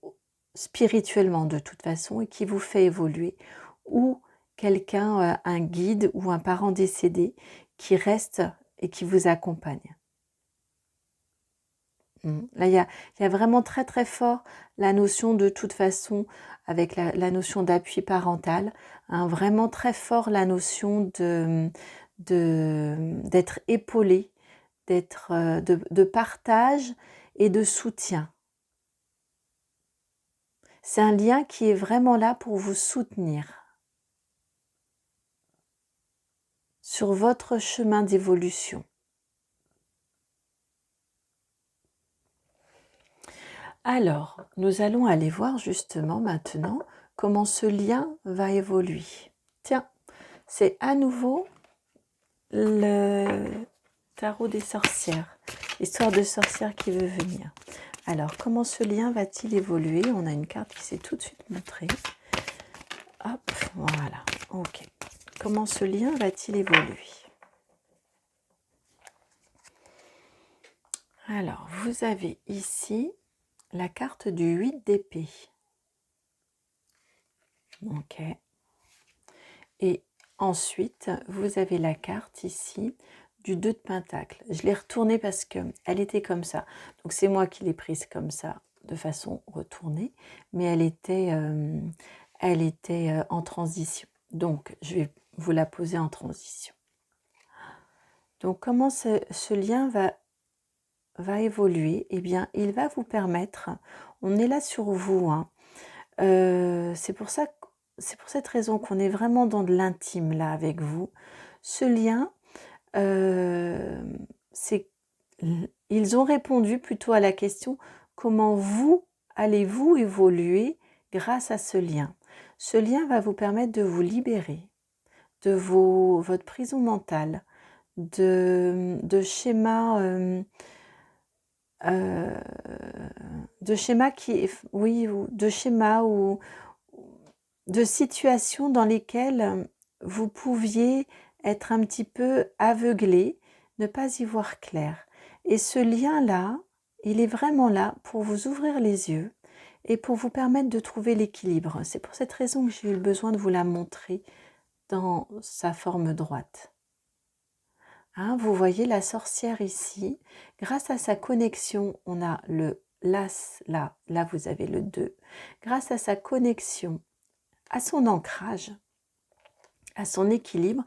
spirituellement de toute façon et qui vous fait évoluer, ou quelqu'un, un guide ou un parent décédé qui reste et qui vous accompagne. Là, il y a vraiment très très fort la notion de toute façon, avec la notion d'appui parental, hein, vraiment très fort la notion d'être épaulé, de partage et de soutien. C'est un lien qui est vraiment là pour vous soutenir sur votre chemin d'évolution. Alors, nous allons aller voir justement maintenant comment ce lien va évoluer. Tiens, c'est à nouveau le tarot des sorcières, l'histoire de sorcière qui veut venir. Alors, comment ce lien va-t-il évoluer? On a une carte qui s'est tout de suite montrée. Hop, voilà, ok. Comment ce lien va-t-il évoluer? Alors, vous avez ici la carte du 8 d'épée. Ok. Et ensuite, vous avez la carte ici du 2 de Pentacle. Je l'ai retournée parce qu'elle était comme ça. Donc c'est moi qui l'ai prise comme ça, de façon retournée. Mais elle était en transition. Donc je vais vous la poser en transition. Donc comment ce lien va évoluer? Eh bien, il va vous permettre, on est là sur vous, hein. C'est pour cette raison qu'on est vraiment dans de l'intime là avec vous. Ce lien, c'est Ils ont répondu plutôt à la question comment vous allez-vous évoluer grâce à ce lien. Ce lien va vous permettre de vous libérer de votre prison mentale, de schémas, euh, de schémas qui, oui, de schémas ou de situations dans lesquelles vous pouviez être un petit peu aveuglé, ne pas y voir clair. Et ce lien-là, il est vraiment là pour vous ouvrir les yeux et pour vous permettre de trouver l'équilibre. C'est pour cette raison que j'ai eu le besoin de vous la montrer dans sa forme droite. Hein, vous voyez la sorcière ici, grâce à sa connexion, on a le l'as là vous avez le 2. Grâce à sa connexion, à son ancrage, à son équilibre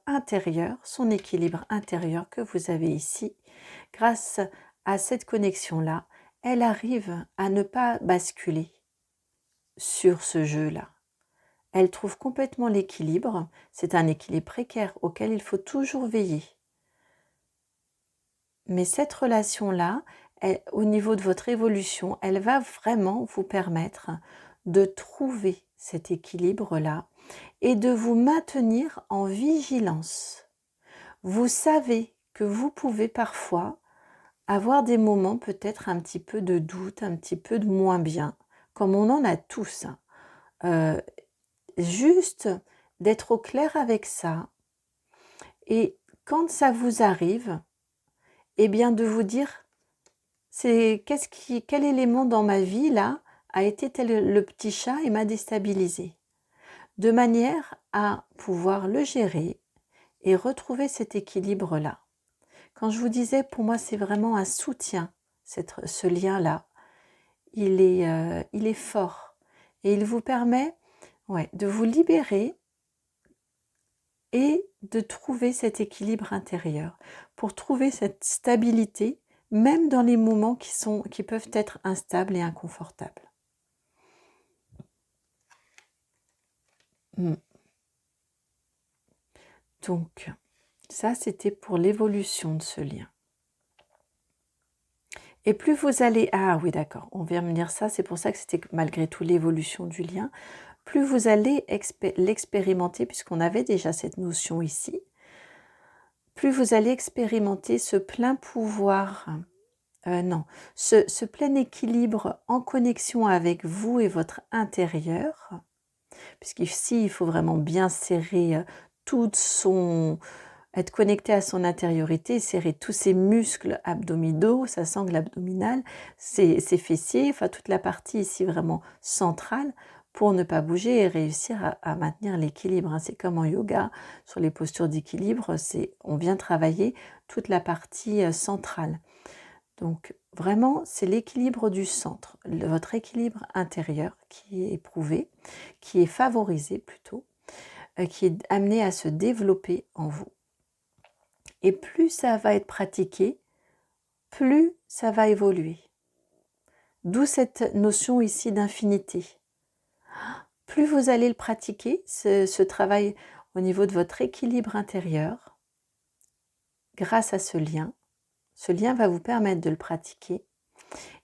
intérieur que vous avez ici, grâce à cette connexion-là, elle arrive à ne pas basculer sur ce jeu-là. Elle trouve complètement l'équilibre. C'est un équilibre précaire auquel il faut toujours veiller. Mais cette relation-là, au niveau de votre évolution, elle va vraiment vous permettre de trouver cet équilibre-là et de vous maintenir en vigilance. Vous savez que vous pouvez parfois avoir des moments peut-être un petit peu de doute, un petit peu de moins bien, comme on en a tous. Juste d'être au clair avec ça et quand ça vous arrive, eh bien de vous dire quel élément dans ma vie là a été tel le petit chat et m'a déstabilisé, de manière à pouvoir le gérer et retrouver cet équilibre là. Quand je vous disais, pour moi c'est vraiment un soutien, ce lien là, il est fort et il vous permet de vous libérer et de trouver cet équilibre intérieur, pour trouver cette stabilité, même dans les moments qui peuvent être instables et inconfortables. Donc, ça c'était pour l'évolution de ce lien. Et plus vous allez... Ah oui d'accord, on vient me dire ça, c'est pour ça que c'était malgré tout l'évolution du lien. Plus vous allez l'expérimenter, puisqu'on avait déjà cette notion ici, plus vous allez expérimenter ce plein pouvoir, ce plein équilibre en connexion avec vous et votre intérieur, puisqu'ici il faut vraiment bien serrer être connecté à son intériorité, serrer tous ses muscles abdominaux, sa sangle abdominale, ses fessiers, enfin toute la partie ici vraiment centrale, pour ne pas bouger et réussir à maintenir l'équilibre. C'est comme en yoga, sur les postures d'équilibre, on vient travailler toute la partie centrale. Donc vraiment, c'est l'équilibre du centre, votre équilibre intérieur qui est éprouvé, qui est favorisé plutôt, qui est amené à se développer en vous. Et plus ça va être pratiqué, plus ça va évoluer. D'où cette notion ici d'infinité. Plus vous allez le pratiquer, ce travail au niveau de votre équilibre intérieur, grâce à ce lien va vous permettre de le pratiquer,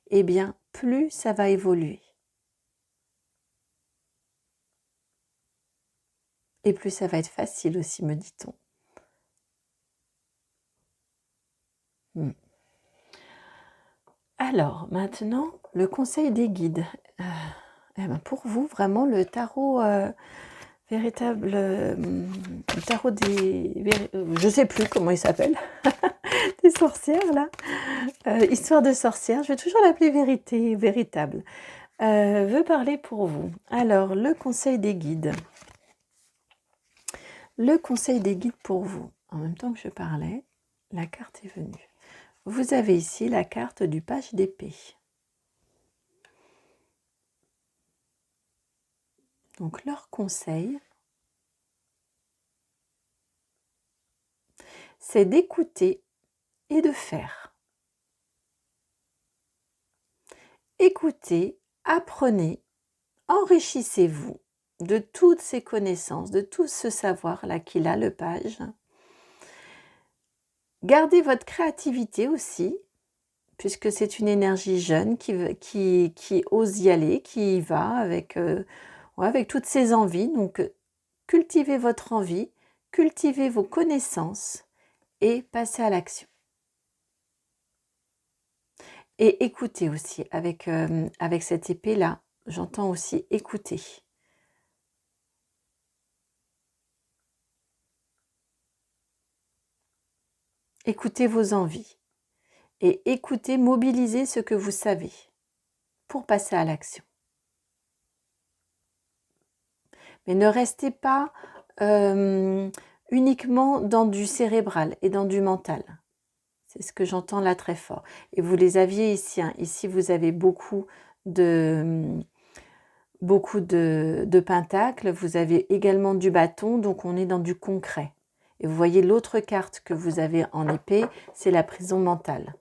et bien plus ça va évoluer. Et plus ça va être facile aussi, me dit-on. Alors, maintenant, le conseil des guides. Pour vous, vraiment, le tarot véritable... le tarot je sais plus comment il s'appelle. Des sorcières, là. Histoire de sorcière, je vais toujours l'appeler véritable. Veut parler pour vous. Alors, le conseil des guides. Le conseil des guides pour vous. En même temps que je parlais, la carte est venue. Vous avez ici la carte du page d'épée. Donc leur conseil, c'est d'écouter et de faire. Écoutez, apprenez, enrichissez-vous de toutes ces connaissances, de tout ce savoir-là qu'il a, le page. Gardez votre créativité aussi, puisque c'est une énergie jeune qui ose y aller, qui y va avec toutes ses envies. Donc, cultivez votre envie, cultivez vos connaissances et passez à l'action. Et écoutez aussi, avec cette épée-là, j'entends aussi écouter. Écoutez vos envies et écoutez, mobilisez ce que vous savez pour passer à l'action. Mais ne restez pas uniquement dans du cérébral et dans du mental. C'est ce que j'entends là très fort. Et vous les aviez ici. Hein. Ici, vous avez beaucoup de pentacles. Vous avez également du bâton, donc on est dans du concret. Et vous voyez l'autre carte que vous avez en épée, c'est la prison mentale.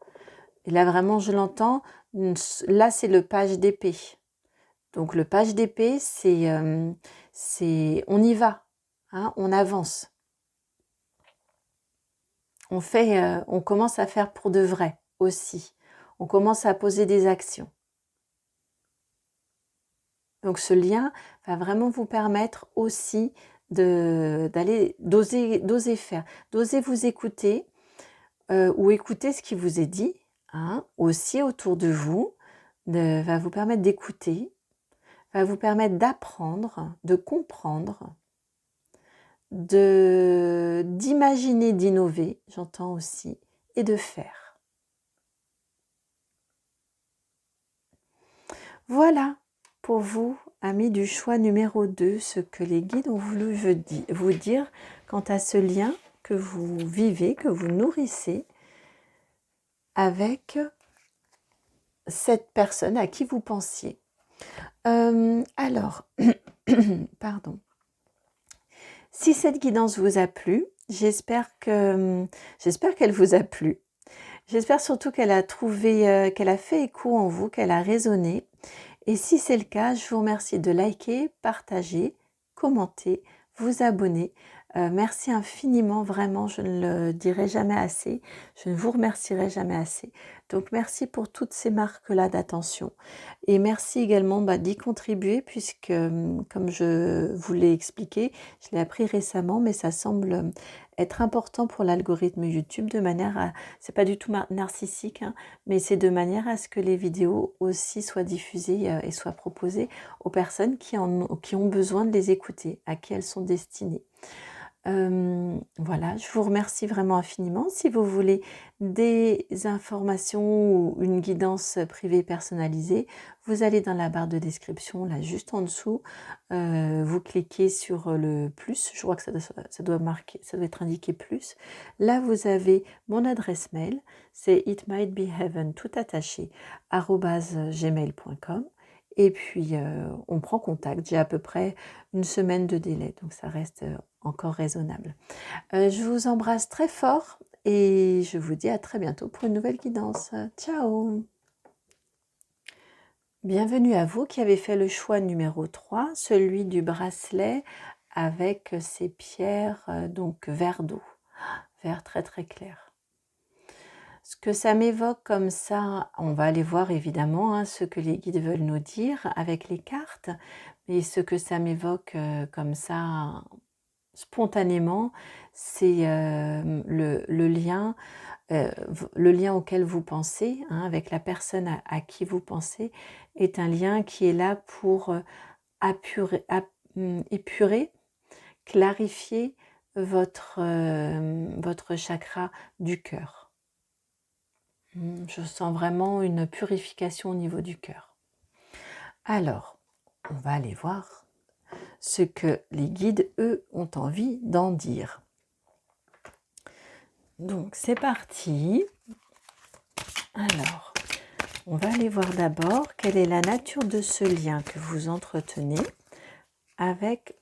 Et là, vraiment, je l'entends. Là, c'est le page d'épée. Donc, le page d'épée, c'est on y va, hein, on avance. On commence à faire pour de vrai aussi. On commence à poser des actions. Donc, ce lien va vraiment vous permettre aussi d'oser faire, d'oser vous écouter ou écouter ce qui vous est dit, hein, aussi autour de vous, va vous permettre d'écouter, va vous permettre d'apprendre, de comprendre, d'imaginer, d'innover, j'entends aussi, et de faire. Voilà pour vous, amis du choix numéro 2, ce que les guides ont voulu vous dire quant à ce lien que vous vivez, que vous nourrissez avec cette personne à qui vous pensiez. Alors, pardon. Si cette guidance vous a plu, j'espère qu'elle vous a plu. J'espère surtout qu'elle a qu'elle a fait écho en vous, qu'elle a résonné. Et si c'est le cas, je vous remercie de liker, partager, commenter, vous abonner. Merci infiniment, vraiment, je ne le dirai jamais assez. Je ne vous remercierai jamais assez. Donc, merci pour toutes ces marques-là d'attention. Et merci également d'y contribuer puisque, comme je vous l'ai expliqué, je l'ai appris récemment, mais ça semble être important pour l'algorithme YouTube de manière à... C'est pas du tout narcissique, hein, mais c'est de manière à ce que les vidéos aussi soient diffusées et soient proposées aux personnes qui ont besoin de les écouter, à qui elles sont destinées. Voilà, je vous remercie vraiment infiniment. Si vous voulez des informations ou une guidance privée personnalisée, vous allez dans la barre de description, là juste en dessous, vous cliquez sur le plus, je crois que ça doit être indiqué plus. Là, vous avez mon adresse mail, c'est itmightbeheaven, tout attaché, @gmail.com. Et puis, on prend contact. J'ai à peu près une semaine de délai, donc ça reste encore raisonnable. Je vous embrasse très fort et je vous dis à très bientôt pour une nouvelle guidance. Ciao! Bienvenue à vous qui avez fait le choix numéro 3, celui du bracelet avec ces pierres donc vert d'eau, vert très très clair. Ce que ça m'évoque comme ça, on va aller voir évidemment hein, ce que les guides veulent nous dire avec les cartes, mais ce que ça m'évoque comme ça spontanément, c'est le lien auquel vous pensez, hein, avec la personne à qui vous pensez, est un lien qui est là pour épurer, clarifier votre chakra du cœur. Je sens vraiment une purification au niveau du cœur. Alors, on va aller voir ce que les guides, eux, ont envie d'en dire. Donc, c'est parti. Alors, on va aller voir d'abord quelle est la nature de ce lien que vous entretenez avec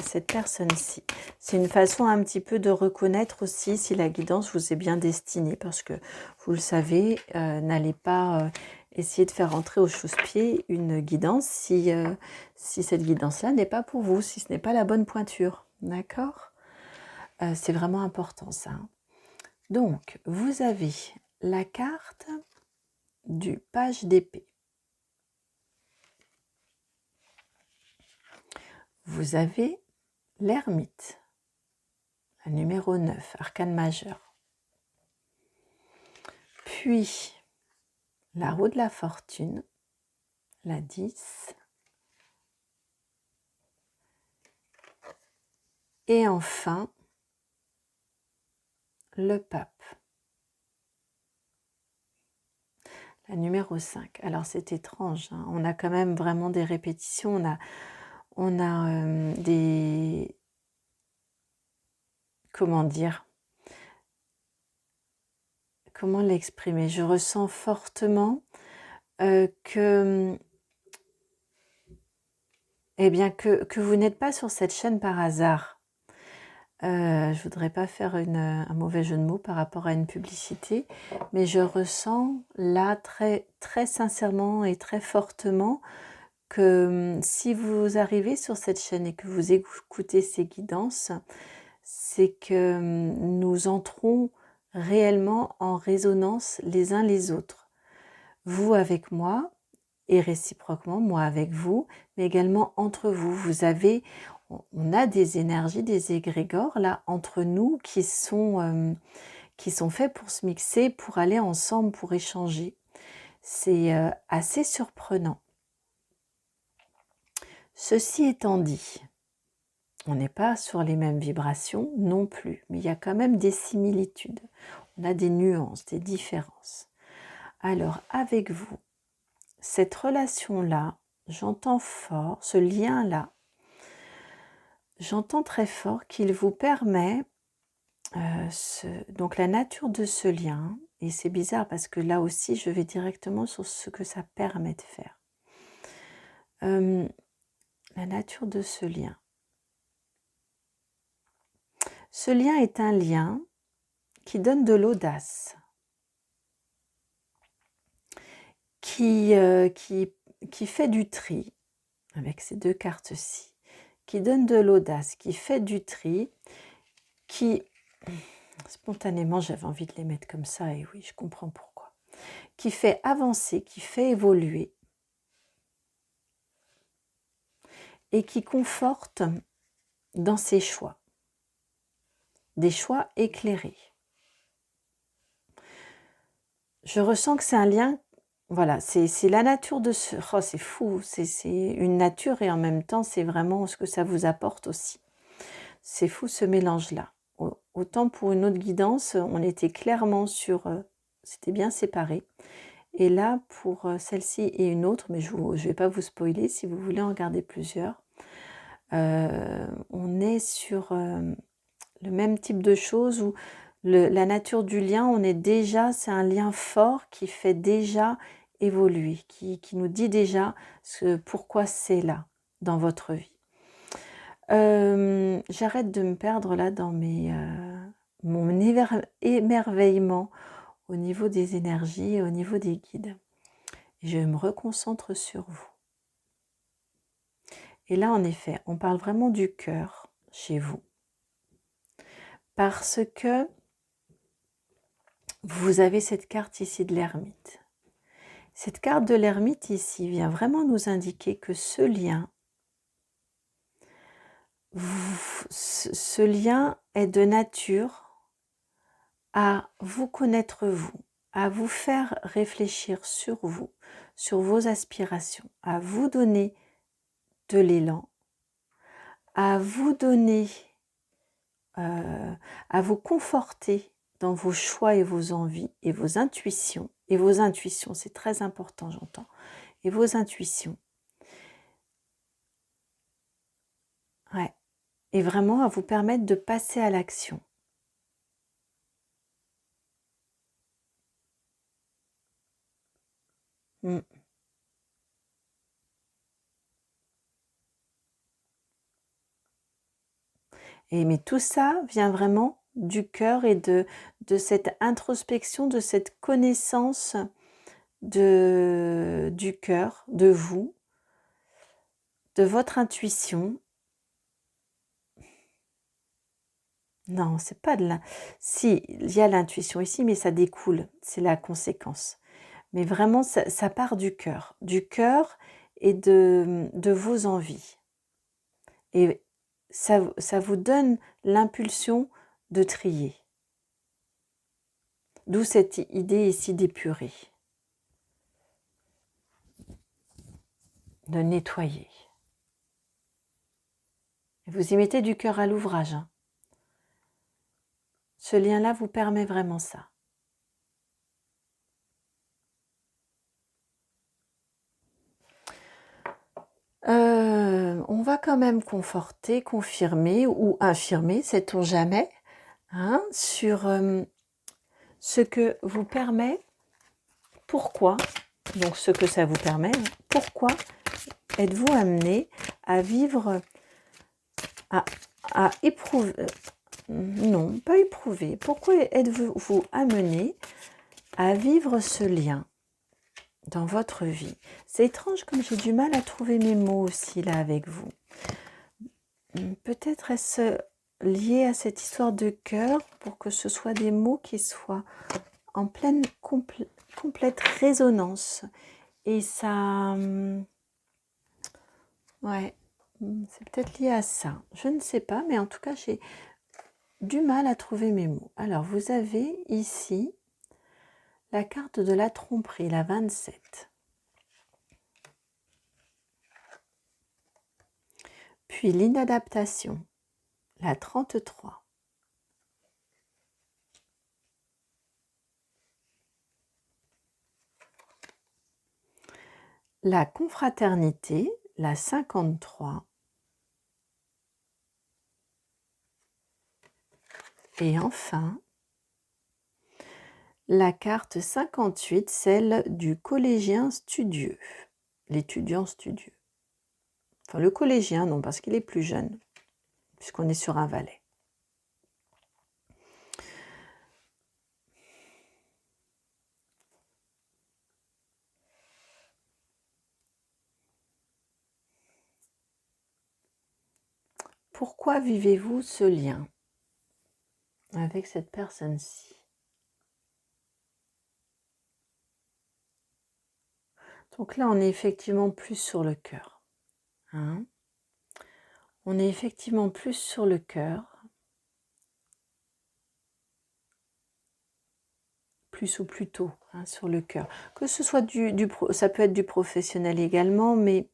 cette personne-ci. C'est une façon un petit peu de reconnaître aussi si la guidance vous est bien destinée, parce que vous le savez, n'allez pas essayer de faire entrer au chausse-pied une guidance si cette guidance-là n'est pas pour vous, si ce n'est pas la bonne pointure. D'accord ? C'est vraiment important ça. Donc, vous avez la carte du page d'épée. Vous avez l'ermite, la numéro 9, arcane majeur. Puis, la roue de la fortune, la 10. Et enfin, le pape, la numéro 5. Alors c'est étrange, hein. On a quand même vraiment des répétitions, on a des... Comment dire? Comment l'exprimer? Je ressens fortement que, eh bien, que vous n'êtes pas sur cette chaîne par hasard. Je voudrais pas faire un mauvais jeu de mots par rapport à une publicité, mais je ressens là très, très sincèrement et très fortement que si vous arrivez sur cette chaîne et que vous écoutez ces guidances, c'est que nous entrons réellement en résonance les uns les autres. Vous avec moi et réciproquement, moi avec vous, mais également entre vous. On a des énergies, des égrégores là entre nous qui sont faits pour se mixer, pour aller ensemble, pour échanger. C'est assez surprenant. Ceci étant dit, on n'est pas sur les mêmes vibrations non plus, mais il y a quand même des similitudes. On a des nuances, des différences. Alors, avec vous, cette relation-là, j'entends fort, ce lien-là, j'entends très fort qu'il vous permet, donc la nature de ce lien, et c'est bizarre parce que là aussi, je vais directement sur ce que ça permet de faire. La nature de ce lien. Ce lien est un lien qui donne de l'audace, qui fait du tri, avec ces deux cartes-ci, qui donne de l'audace, qui fait du tri, qui, spontanément, j'avais envie de les mettre comme ça, et oui, je comprends pourquoi, qui fait avancer, qui fait évoluer, et qui conforte dans ses choix, des choix éclairés. Je ressens que c'est un lien, voilà, c'est la nature de ce... Oh, c'est fou, c'est une nature et en même temps, c'est vraiment ce que ça vous apporte aussi. C'est fou ce mélange-là. Autant pour une autre guidance, on était clairement sur... c'était bien séparé. Et là, pour celle-ci et une autre, mais je ne vais pas vous spoiler, si vous voulez en regarder plusieurs, on est sur le même type de choses où la nature du lien, c'est un lien fort qui fait déjà évoluer, qui nous dit déjà pourquoi c'est là dans votre vie. J'arrête de me perdre là dans mon émerveillement au niveau des énergies et au niveau des guides. Et je me reconcentre sur vous. Et là, en effet, on parle vraiment du cœur chez vous. Parce que vous avez cette carte ici de l'ermite. Cette carte de l'ermite ici vient vraiment nous indiquer que ce lien, ce lien est de nature à vous connaître vous, à vous faire réfléchir sur vous, sur vos aspirations, à vous donner de l'élan, à vous donner, à vous conforter dans vos choix et vos envies et vos intuitions. Et vos intuitions, c'est très important, j'entends. Et vos intuitions. Ouais. Et vraiment à vous permettre de passer à l'action. Mais tout ça vient vraiment du cœur et de cette introspection, de cette connaissance du cœur, de vous, de votre intuition. Non, c'est pas de l'in si, il y a l'intuition ici, mais ça découle, c'est la conséquence. Mais vraiment ça part du cœur et de vos envies et ça vous donne l'impulsion de trier. D'où cette idée ici d'épurer, de nettoyer. Et vous y mettez du cœur à l'ouvrage, hein. Ce lien-là vous permet vraiment ça. On va quand même conforter, confirmer ou infirmer, sait-on jamais, hein, sur ce que vous permet, pourquoi, donc ce que ça vous permet, hein, pourquoi êtes-vous amené à vivre, à éprouver, non, pas éprouver, pourquoi êtes-vous amené à vivre ce lien dans votre vie? C'est étrange comme j'ai du mal à trouver mes mots aussi là avec vous. Peut-être est-ce lié à cette histoire de cœur pour que ce soit des mots qui soient en pleine complète résonance. Et ça... ouais, c'est peut-être lié à ça. Je ne sais pas, mais en tout cas, j'ai du mal à trouver mes mots. Alors, vous avez ici la carte de la tromperie, la 27. Puis l'inadaptation, la 33. La confraternité, la 53. Et enfin, la carte 58, celle du collégien studieux, l'étudiant studieux. Enfin, le collégien, non, parce qu'il est plus jeune, puisqu'on est sur un valet. Pourquoi vivez-vous ce lien avec cette personne-ci? Donc là, on est effectivement plus sur le cœur. Hein, on est effectivement plus sur le cœur. Plus ou plutôt hein, sur le cœur. Que ce soit ça peut être du professionnel également, mais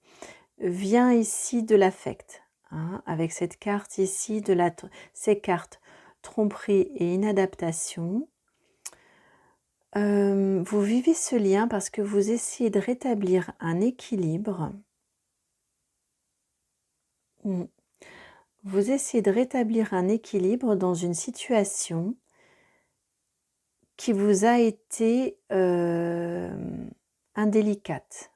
vient ici de l'affect. Hein, avec cette carte ici, ces cartes tromperie et inadaptation. Vous vivez ce lien parce que vous essayez de rétablir un équilibre. Vous essayez de rétablir un équilibre dans une situation qui vous a été indélicate.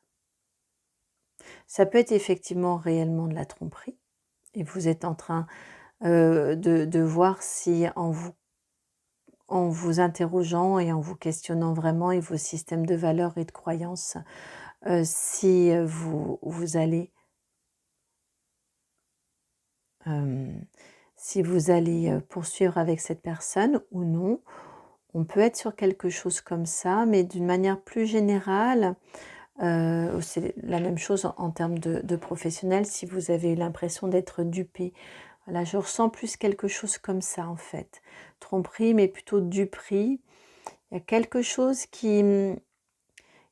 Ça peut être effectivement réellement de la tromperie et vous êtes en train de voir si en vous interrogeant et en vous questionnant vraiment et vos systèmes de valeurs et de croyances, si vous allez poursuivre avec cette personne ou non. On peut être sur quelque chose comme ça, mais d'une manière plus générale, c'est la même chose en termes de professionnel, si vous avez eu l'impression d'être dupé. Voilà, je ressens plus quelque chose comme ça en fait. Tromperie, mais plutôt duperie. Il y a quelque chose qui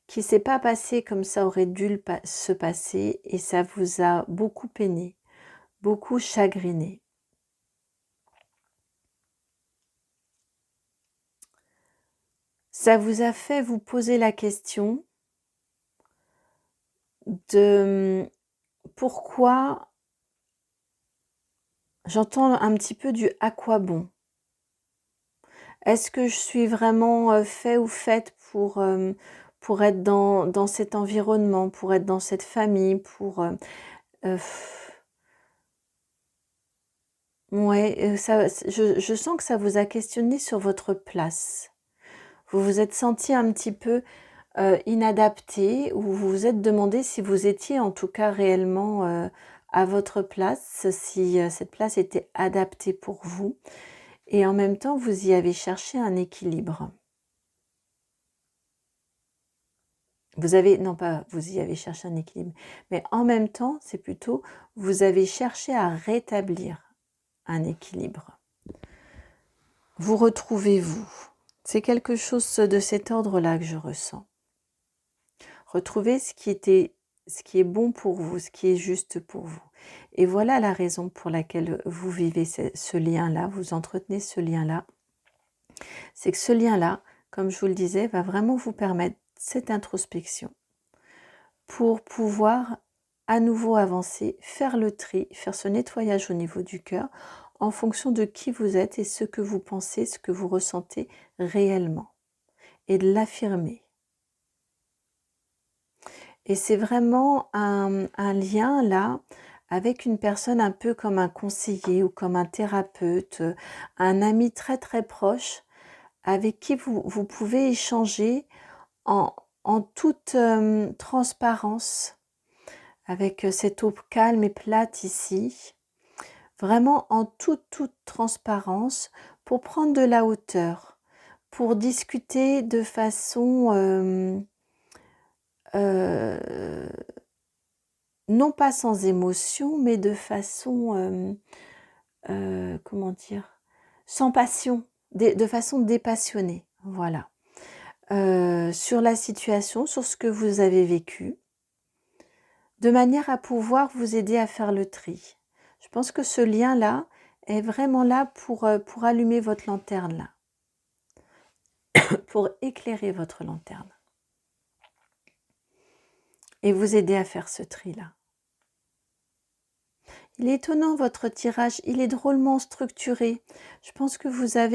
s'est pas passé comme ça aurait dû se passer et ça vous a beaucoup peiné, beaucoup chagriné. Ça vous a fait vous poser la question de pourquoi, j'entends un petit peu du à quoi bon. Est-ce que je suis vraiment fait ou faite pour être dans cet environnement, pour être dans cette famille, ouais, je sens que ça vous a questionné sur votre place. Vous vous êtes senti un petit peu inadapté ou vous vous êtes demandé si vous étiez en tout cas réellement à votre place, si cette place était adaptée pour vous. et en même temps, vous y avez cherché un équilibre. Non pas vous y avez cherché un équilibre, mais en même temps, c'est plutôt vous avez cherché à rétablir un équilibre. Vous retrouvez-vous. C'est quelque chose de cet ordre-là que je ressens. Retrouvez ce qui est bon pour vous, ce qui est juste pour vous. Et voilà la raison pour laquelle vous vivez ce lien-là, vous entretenez ce lien-là. C'est que ce lien-là, comme je vous le disais, va vraiment vous permettre cette introspection pour pouvoir à nouveau avancer, faire le tri, faire ce nettoyage au niveau du cœur en fonction de qui vous êtes et ce que vous pensez, ce que vous ressentez réellement et de l'affirmer. Et c'est vraiment un lien là avec une personne un peu comme un conseiller ou comme un thérapeute, un ami très très proche avec qui vous pouvez échanger en toute transparence avec cette eau calme et plate ici, vraiment en toute transparence pour prendre de la hauteur, pour discuter de façon non pas sans émotion, mais de façon, comment dire? Sans passion, de façon dépassionnée, voilà. Sur la situation, sur ce que vous avez vécu, de manière à pouvoir vous aider à faire le tri. Je pense que ce lien-là est vraiment là pour allumer votre lanterne là, pour éclairer votre lanterne et vous aider à faire ce tri-là. Il est étonnant votre tirage, il est drôlement structuré. Je pense que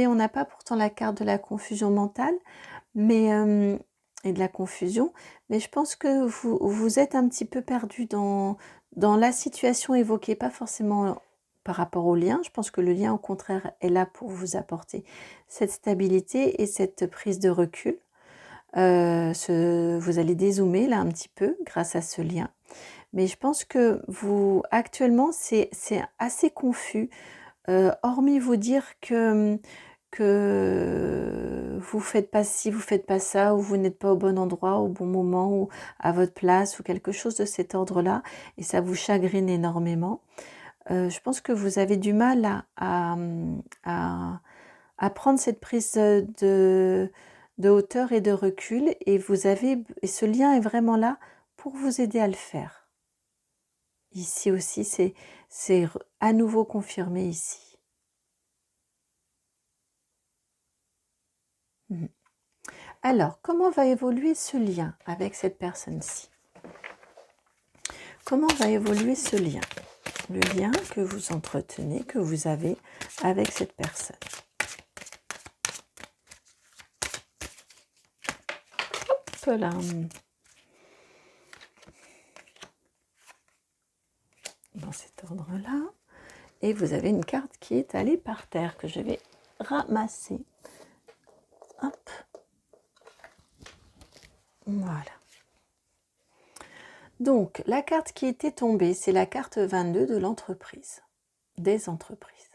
on n'a pas pourtant la carte de la confusion mentale, mais et de la confusion, mais je pense que vous êtes un petit peu perdu dans la situation évoquée, pas forcément par rapport au lien. Je pense que le lien, au contraire, est là pour vous apporter cette stabilité et cette prise de recul. Vous allez dézoomer là un petit peu grâce à ce lien. Mais je pense que actuellement, c'est assez confus, hormis vous dire que vous faites pas ci, vous faites pas ça, ou vous n'êtes pas au bon endroit, au bon moment, ou à votre place, ou quelque chose de cet ordre-là, et ça vous chagrine énormément. Je pense que vous avez du mal à prendre cette prise de hauteur et de recul, et et ce lien est vraiment là pour vous aider à le faire. Ici aussi, c'est à nouveau confirmé ici. Mhm. Alors, comment va évoluer ce lien avec cette personne-ci? Comment va évoluer ce lien? Le lien que vous entretenez, que vous avez avec cette personne. Hop là. Dans cet ordre-là. Et vous avez une carte qui est allée par terre, que je vais ramasser. Hop. Voilà. Donc, la carte qui était tombée, c'est la carte 22 de l'entreprise, des entreprises.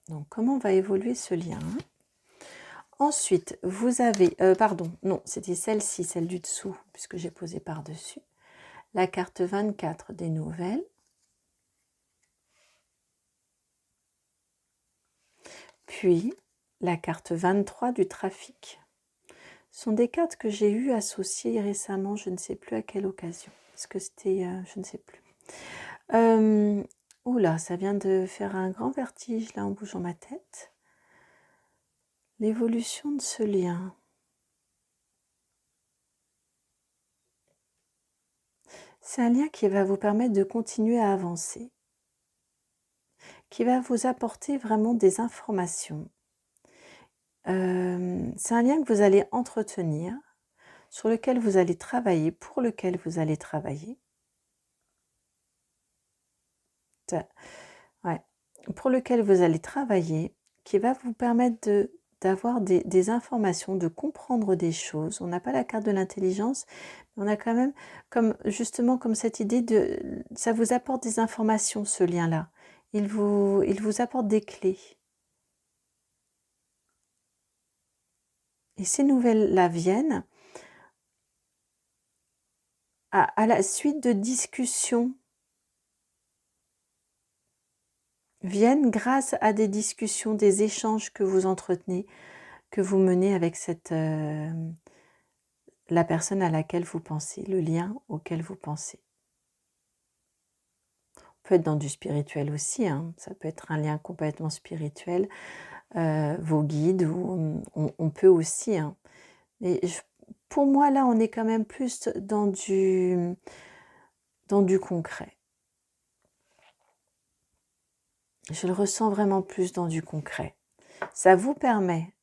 Donc, comment va évoluer ce lien? Ensuite, vous avez, pardon, non, c'était celle-ci, celle du dessous, puisque j'ai posé par-dessus. La carte 24 des nouvelles. Puis, la carte 23 du trafic. Ce sont des cartes que j'ai eues associées récemment, je ne sais plus à quelle occasion. Est-ce que c'était, je ne sais plus. Oula, ça vient de faire un grand vertige là en bougeant ma tête. L'évolution de ce lien. C'est un lien qui va vous permettre de continuer à avancer, qui va vous apporter vraiment des informations. C'est un lien que vous allez entretenir, sur lequel vous allez travailler, pour lequel vous allez travailler. Ouais. Pour lequel vous allez travailler, qui va vous permettre d'avoir des informations, de comprendre des choses. On n'a pas la carte de l'intelligence, mais on a quand même justement comme cette idée ça vous apporte des informations, ce lien-là. Il vous apporte des clés. Et ces nouvelles-là viennent à la suite de discussions, viennent grâce à des discussions, des échanges que vous entretenez, que vous menez avec la personne à laquelle vous pensez, le lien auquel vous pensez. On peut être dans du spirituel aussi, hein, ça peut être un lien complètement spirituel, vos guides, on peut aussi, hein. Mais pour moi, là, on est quand même plus dans du concret. Je le ressens vraiment plus dans du concret. Ça vous permet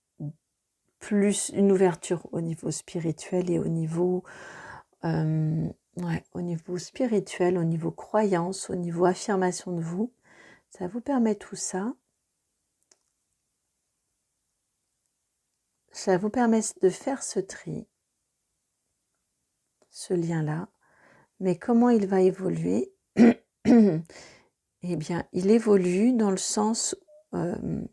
plus une ouverture au niveau spirituel et au niveau spirituel, au niveau croyance, au niveau affirmation de vous. Ça vous permet tout ça. Ça vous permet de faire ce tri, ce lien-là. Mais comment il va évoluer? Eh bien, il évolue dans le sens... vous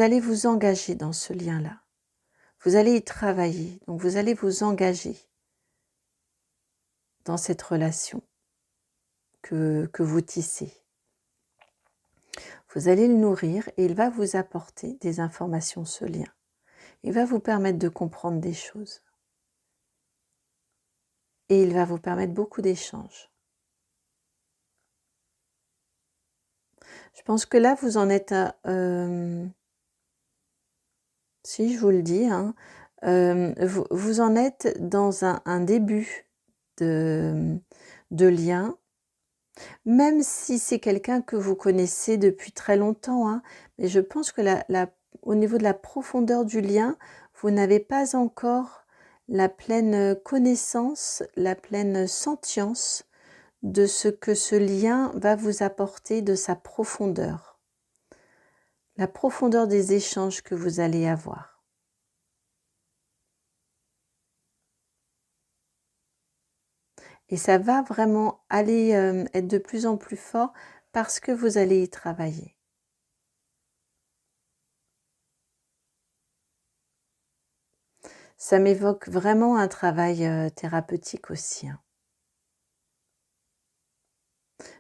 allez vous engager dans ce lien-là. Vous allez y travailler. Donc, vous allez vous engager dans cette relation que vous tissez. Vous allez le nourrir et il va vous apporter des informations, ce lien. Il va vous permettre de comprendre des choses. Et il va vous permettre beaucoup d'échanges. Je pense que là, vous en êtes à... si, je vous le dis, hein, vous en êtes dans un début de lien, même si c'est quelqu'un que vous connaissez depuis très longtemps, hein, mais je pense que au niveau de la profondeur du lien, vous n'avez pas encore la pleine connaissance, la pleine sentience de ce que ce lien va vous apporter, de sa profondeur, la profondeur des échanges que vous allez avoir. Et ça va vraiment aller être de plus en plus fort parce que vous allez y travailler. Ça m'évoque vraiment un travail thérapeutique aussi, hein.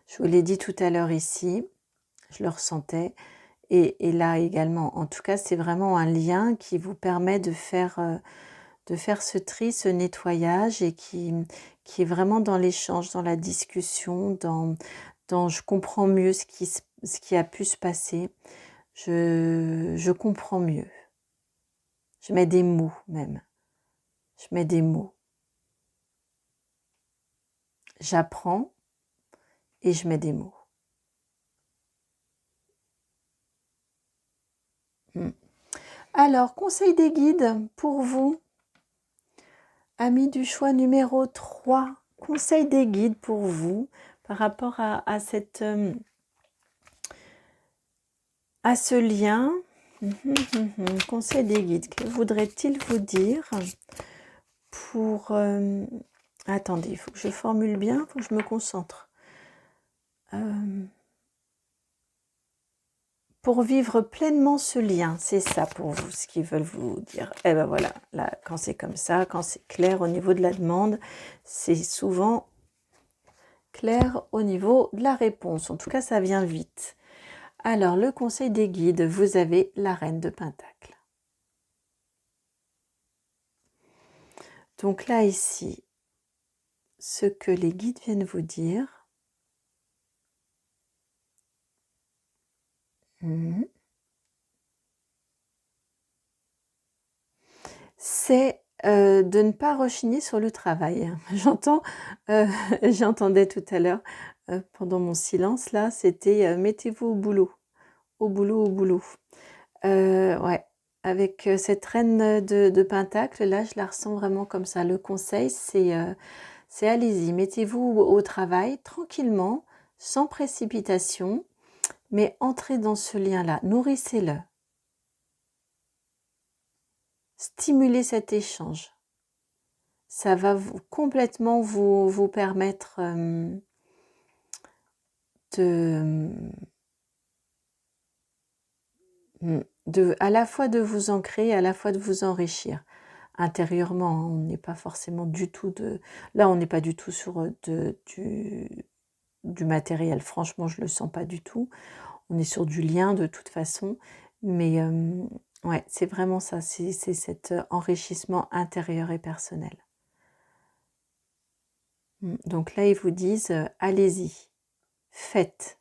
Je vous l'ai dit tout à l'heure ici, je le ressentais, et là également. En tout cas, c'est vraiment un lien qui vous permet de faire ce tri, ce nettoyage, et qui est vraiment dans l'échange, dans la discussion, dans je comprends mieux ce qui a pu se passer. Je comprends mieux. Je mets des mots même. Je mets des mots. J'apprends et je mets des mots. Alors, conseil des guides pour vous. Amis du choix numéro 3. Conseil des guides pour vous par rapport à ce lien. Conseil des guides. Que voudrait-il vous dire pour... attendez, il faut que je formule bien, il faut que je me concentre. Pour vivre pleinement ce lien, c'est ça pour vous, ce qu'ils veulent vous dire. Et ben voilà, là, quand c'est comme ça, quand c'est clair au niveau de la demande, c'est souvent clair au niveau de la réponse. En tout cas, ça vient vite. Alors, le conseil des guides, vous avez la reine de Pentacle. Donc là, ici, ce que les guides viennent vous dire, c'est de ne pas rechigner sur le travail. J'entendais tout à l'heure, pendant mon silence, là, c'était mettez-vous au boulot, au boulot, au boulot. Ouais, avec cette reine de Pentacle, là, je la ressens vraiment comme ça. Le conseil, c'est allez-y, mettez-vous au travail tranquillement, sans précipitation, mais entrez dans ce lien-là, nourrissez-le. Stimulez cet échange. Ça va complètement vous permettre à la fois de vous ancrer, à la fois de vous enrichir intérieurement, hein. On n'est pas forcément du tout là, on n'est pas du tout sur du matériel. Franchement, je le sens pas du tout. On est sur du lien de toute façon, mais ouais, c'est vraiment ça, c'est cet enrichissement intérieur et personnel. Donc là, ils vous disent, allez-y, faites.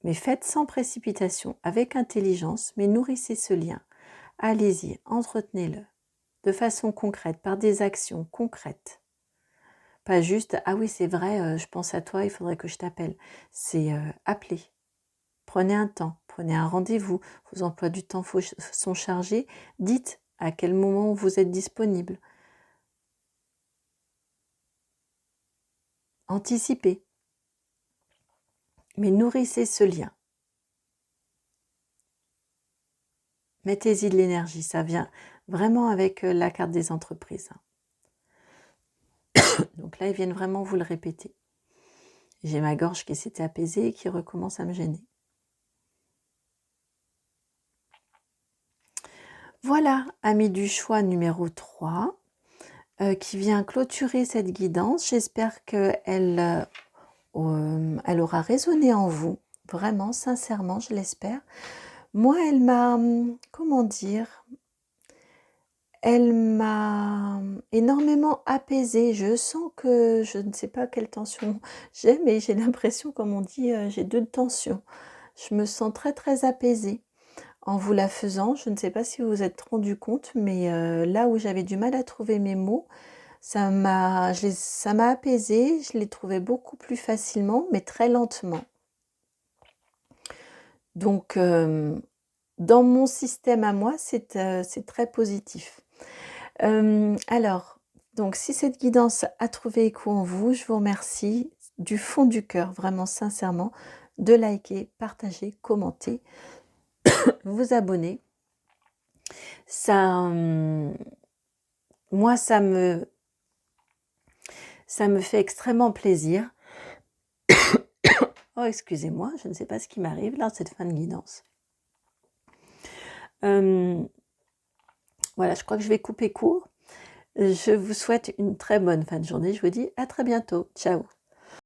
Mais faites sans précipitation, avec intelligence, mais nourrissez ce lien. Allez-y, entretenez-le, de façon concrète, par des actions concrètes. Pas juste, ah oui, c'est vrai, je pense à toi, il faudrait que je t'appelle. C'est appeler. Prenez un temps, prenez un rendez-vous, vos emplois du temps sont chargés, dites à quel moment vous êtes disponible. Anticipez, mais nourrissez ce lien. Mettez-y de l'énergie, ça vient vraiment avec la carte des entreprises. Donc là, ils viennent vraiment vous le répéter. J'ai ma gorge qui s'était apaisée et qui recommence à me gêner. Voilà, ami du choix numéro 3, qui vient clôturer cette guidance. J'espère qu'elle elle aura résonné en vous, vraiment, sincèrement, je l'espère. Moi, elle m'a, comment dire, elle m'a énormément apaisée. Je sens que je ne sais pas quelle tension j'ai, mais j'ai l'impression, comme on dit, j'ai 2 tensions. Je me sens très, très apaisée en vous la faisant. Je ne sais pas si vous vous êtes rendu compte, mais là où j'avais du mal à trouver mes mots, ça m'a apaisée. Je l'ai trouvé beaucoup plus facilement, mais très lentement. Donc, dans mon système à moi, c'est très positif. Alors, donc si cette guidance a trouvé écho en vous, je vous remercie du fond du cœur, vraiment sincèrement, de liker, partager, commenter, vous abonner. Ça, moi, ça me fait extrêmement plaisir. Oh, excusez-moi, je ne sais pas ce qui m'arrive là, cette fin de guidance. Voilà, je crois que je vais couper court. Je vous souhaite une très bonne fin de journée. Je vous dis à très bientôt. Ciao.